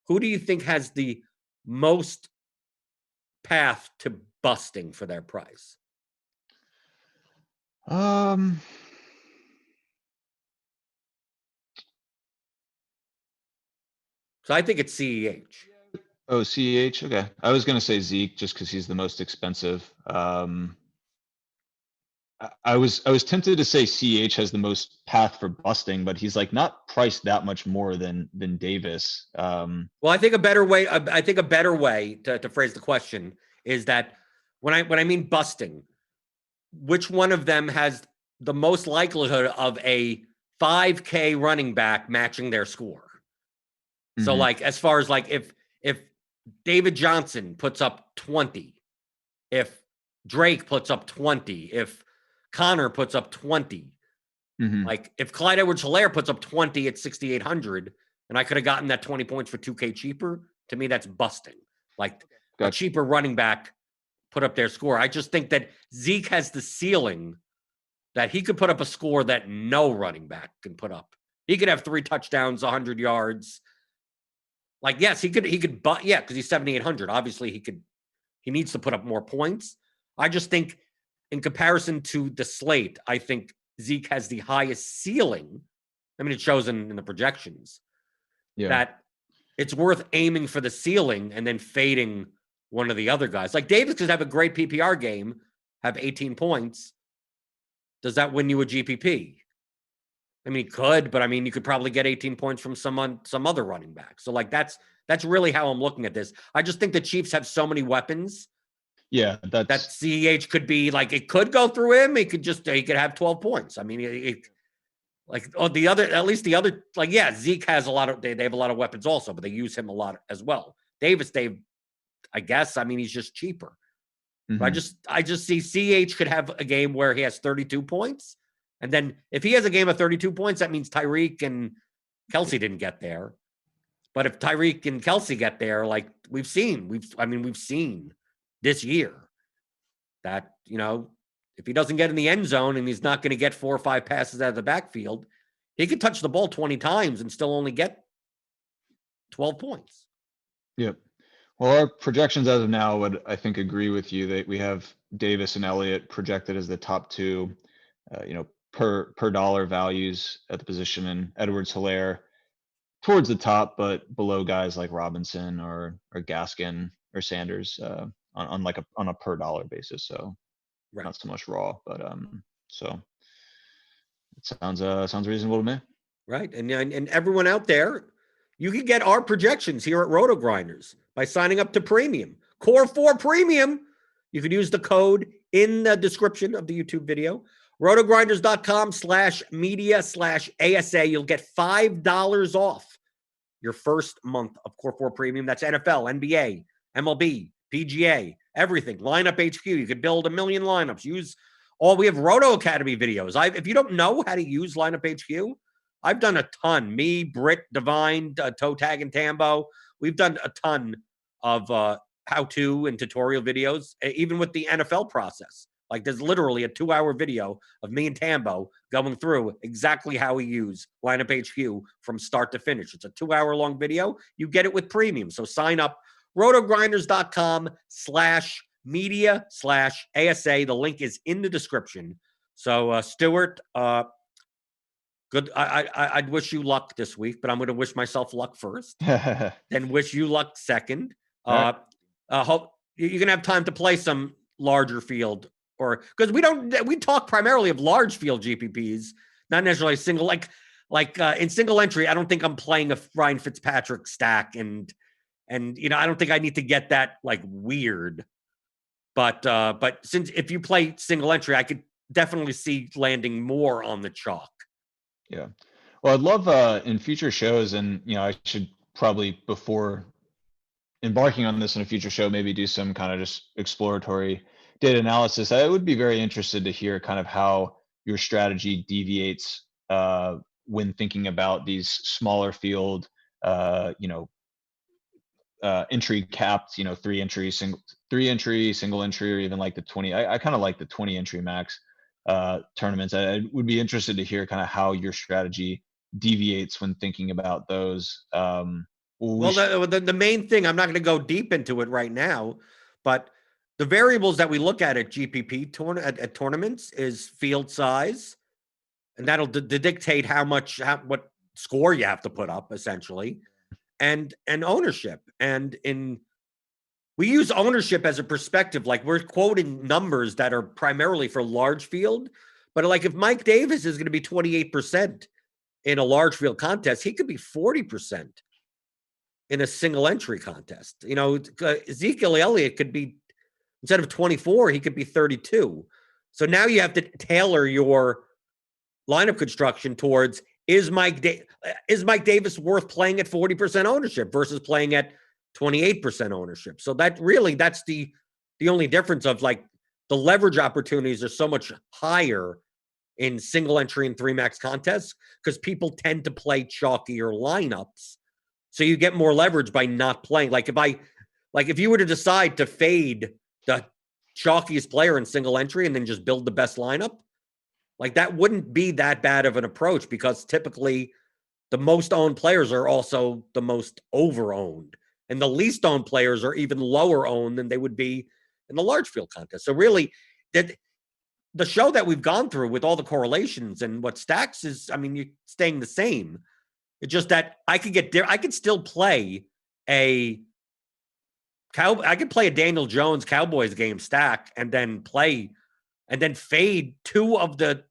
who do you think has the most path to busting for their price? So I think it's CEH. Oh, CEH. Okay. I was going to say Zeke just because he's the most expensive. I was tempted to say CH has the most path for busting, but he's like not priced that much more than Davis. Well, I think a better way to phrase the question is that when I mean busting, which one of them has the most likelihood of a 5K running back matching their score? So like as far as like if David Johnson puts up 20, if Drake puts up 20, if Connor puts up 20, like if Clyde Edwards-Helaire puts up 20 at 6,800, and I could have gotten that 20 points for 2K cheaper, to me that's busting. Like a cheaper running back put up their score. I just think that Zeke has the ceiling that he could put up a score that no running back can put up. He could have 3 touchdowns, 100 yards. Like, yes, he could, but yeah, because he's 7,800. Obviously, he needs to put up more points. I just think in comparison to the slate, I think Zeke has the highest ceiling. I mean, it shows in the projections that it's worth aiming for the ceiling and then fading one of the other guys. Like Davis could have a great PPR game, have 18 points. Does that win you a GPP? I mean, he could, but I mean, you could probably get 18 points from some other running back. So like that's really how I'm looking at this. I just think the Chiefs have so many weapons. Yeah, that CEH could be like, it could go through him. He could have 12 points. I mean, Zeke has a lot of, they have a lot of weapons also, but they use him a lot as well. Davis, I guess, I mean, he's just cheaper. I just see CEH could have a game where he has 32 points. And then if he has a game of 32 points, that means Tyreek and Kelsey didn't get there. But if Tyreek and Kelsey get there, like we've seen this year that, if he doesn't get in the end zone and he's not going to get 4 or 5 passes out of the backfield, he could touch the ball 20 times and still only get 12 points. Yep. Well, our projections as of now would, I think, agree with you that we have Davis and Elliott projected as the top 2, per dollar values at the position, and Edwards-Helaire towards the top, but below guys like Robinson or Gaskin or Sanders on a per dollar basis. So not so much raw, but so it sounds reasonable to me. Right, and everyone out there, you can get our projections here at RotoGrinders by signing up to Premium. Core 4 Premium. You can use the code in the description of the YouTube video. RotoGrinders.com/media/ASA. You'll get $5 off your first month of Core 4 Premium. That's NFL, NBA, MLB, PGA, everything. Lineup HQ. You could build a million lineups. We have Roto Academy videos. If you don't know how to use Lineup HQ, I've done a ton. Me, Britt, Divine, Toe Tag, and Tambo. We've done a ton of how-to and tutorial videos, even with the NFL process. Like there's literally a 2-hour video of me and Tambo going through exactly how we use Lineup HQ from start to finish. It's a 2-hour long video. You get it with premium. So sign up, rotogrinders.com/media/ASA. The link is in the description. So Stuart, good. I'd wish you luck this week, but I'm going to wish myself luck first, then wish you luck second. Hope you're going to have time to play some larger field, or because we talk primarily of large field GPPs, not necessarily single. Like in single entry, I don't think I'm playing a Ryan Fitzpatrick stack, and I don't think I need to get that like weird. But since if you play single entry, I could definitely see landing more on the chalk. Yeah. Well, I'd love in future shows, and I should probably, before embarking on this in a future show, maybe do some kind of just exploratory data analysis. I would be very interested to hear kind of how your strategy deviates when thinking about these smaller field, entry capped, 3-entry, single entry, or even like the 20. I kind of like the 20 entry max tournaments. I would be interested to hear kind of how your strategy deviates when thinking about those. The main thing, I'm not going to go deep into it right now, but the variables that we look at GPP at tournaments is field size, and that'll dictate what score you have to put up essentially, and ownership. And we use ownership as a perspective, like we're quoting numbers that are primarily for large field, but like if Mike Davis is going to be 28% in a large field contest, he could be 40% in a single entry contest. Ezekiel Elliott could be, instead of 24, he could be 32. So now you have to tailor your lineup construction towards, is Mike Davis worth playing at 40% ownership versus playing at 28% ownership? So that's the only difference of like the leverage opportunities are so much higher in single entry and 3 max contests because people tend to play chalkier lineups. So you get more leverage by not playing. If you were to decide to fade the chalkiest player in single entry and then just build the best lineup, like that wouldn't be that bad of an approach, because typically the most owned players are also the most over owned, and the least owned players are even lower owned than they would be in the large field contest. So really, that the show that we've gone through with all the correlations and what stacks is, you're staying the same. It's just that I could still play I could play a Daniel Jones Cowboys game stack and then fade 2 of the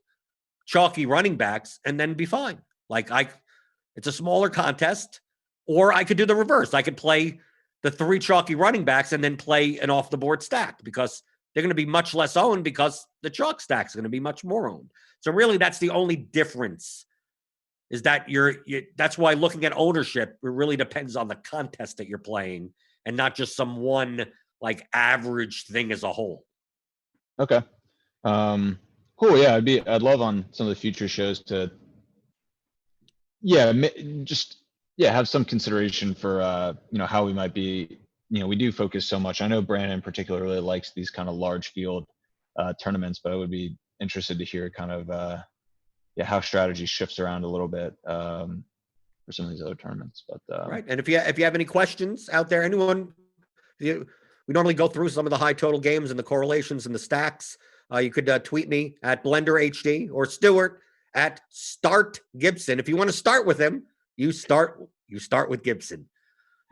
chalky running backs and then be fine. It's a smaller contest, or I could do the reverse. I could play the 3 chalky running backs and then play an off the board stack, because they're going to be much less owned because the chalk stack is going to be much more owned. So really that's the only difference, is that that's why looking at ownership, it really depends on the contest that you're playing and not just some one like average thing as a whole. Okay. Cool. Yeah. I'd love on some of the future shows to, have some consideration for, how we might be, we do focus so much. I know Brandon in particular really likes these kind of large field tournaments, but I would be interested to hear kind of, how strategy shifts around a little bit for some of these other tournaments. But right. And if you have any questions out there, we normally go through some of the high total games and the correlations and the stacks. You could tweet me at BlenderHD or Stuart at Start Gibson. If you want to start with him, you start with Gibson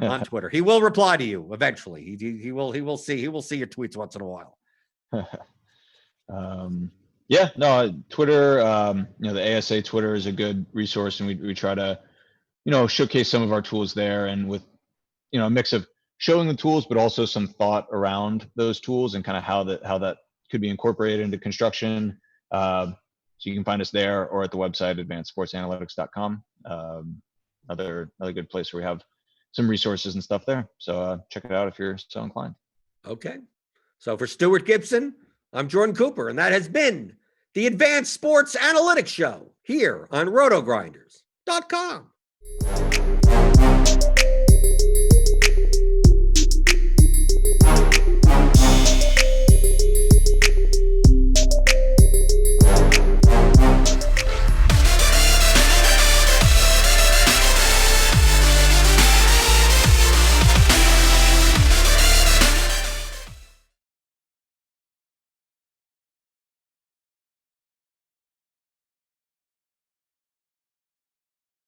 on Twitter. He will reply to you eventually. He will see your tweets once in a while. Twitter, the ASA Twitter is a good resource, and we try to, showcase some of our tools there, and with, a mix of showing the tools, but also some thought around those tools and kind of how that could be incorporated into construction. So you can find us there or at the website, advancedsportsanalytics.com. Another good place where we have some resources and stuff there. So check it out if you're so inclined. Okay. So for Stuart Gibson, I'm Jordan Cooper, and that has been the Advanced Sports Analytics Show here on RotoGrinders.com.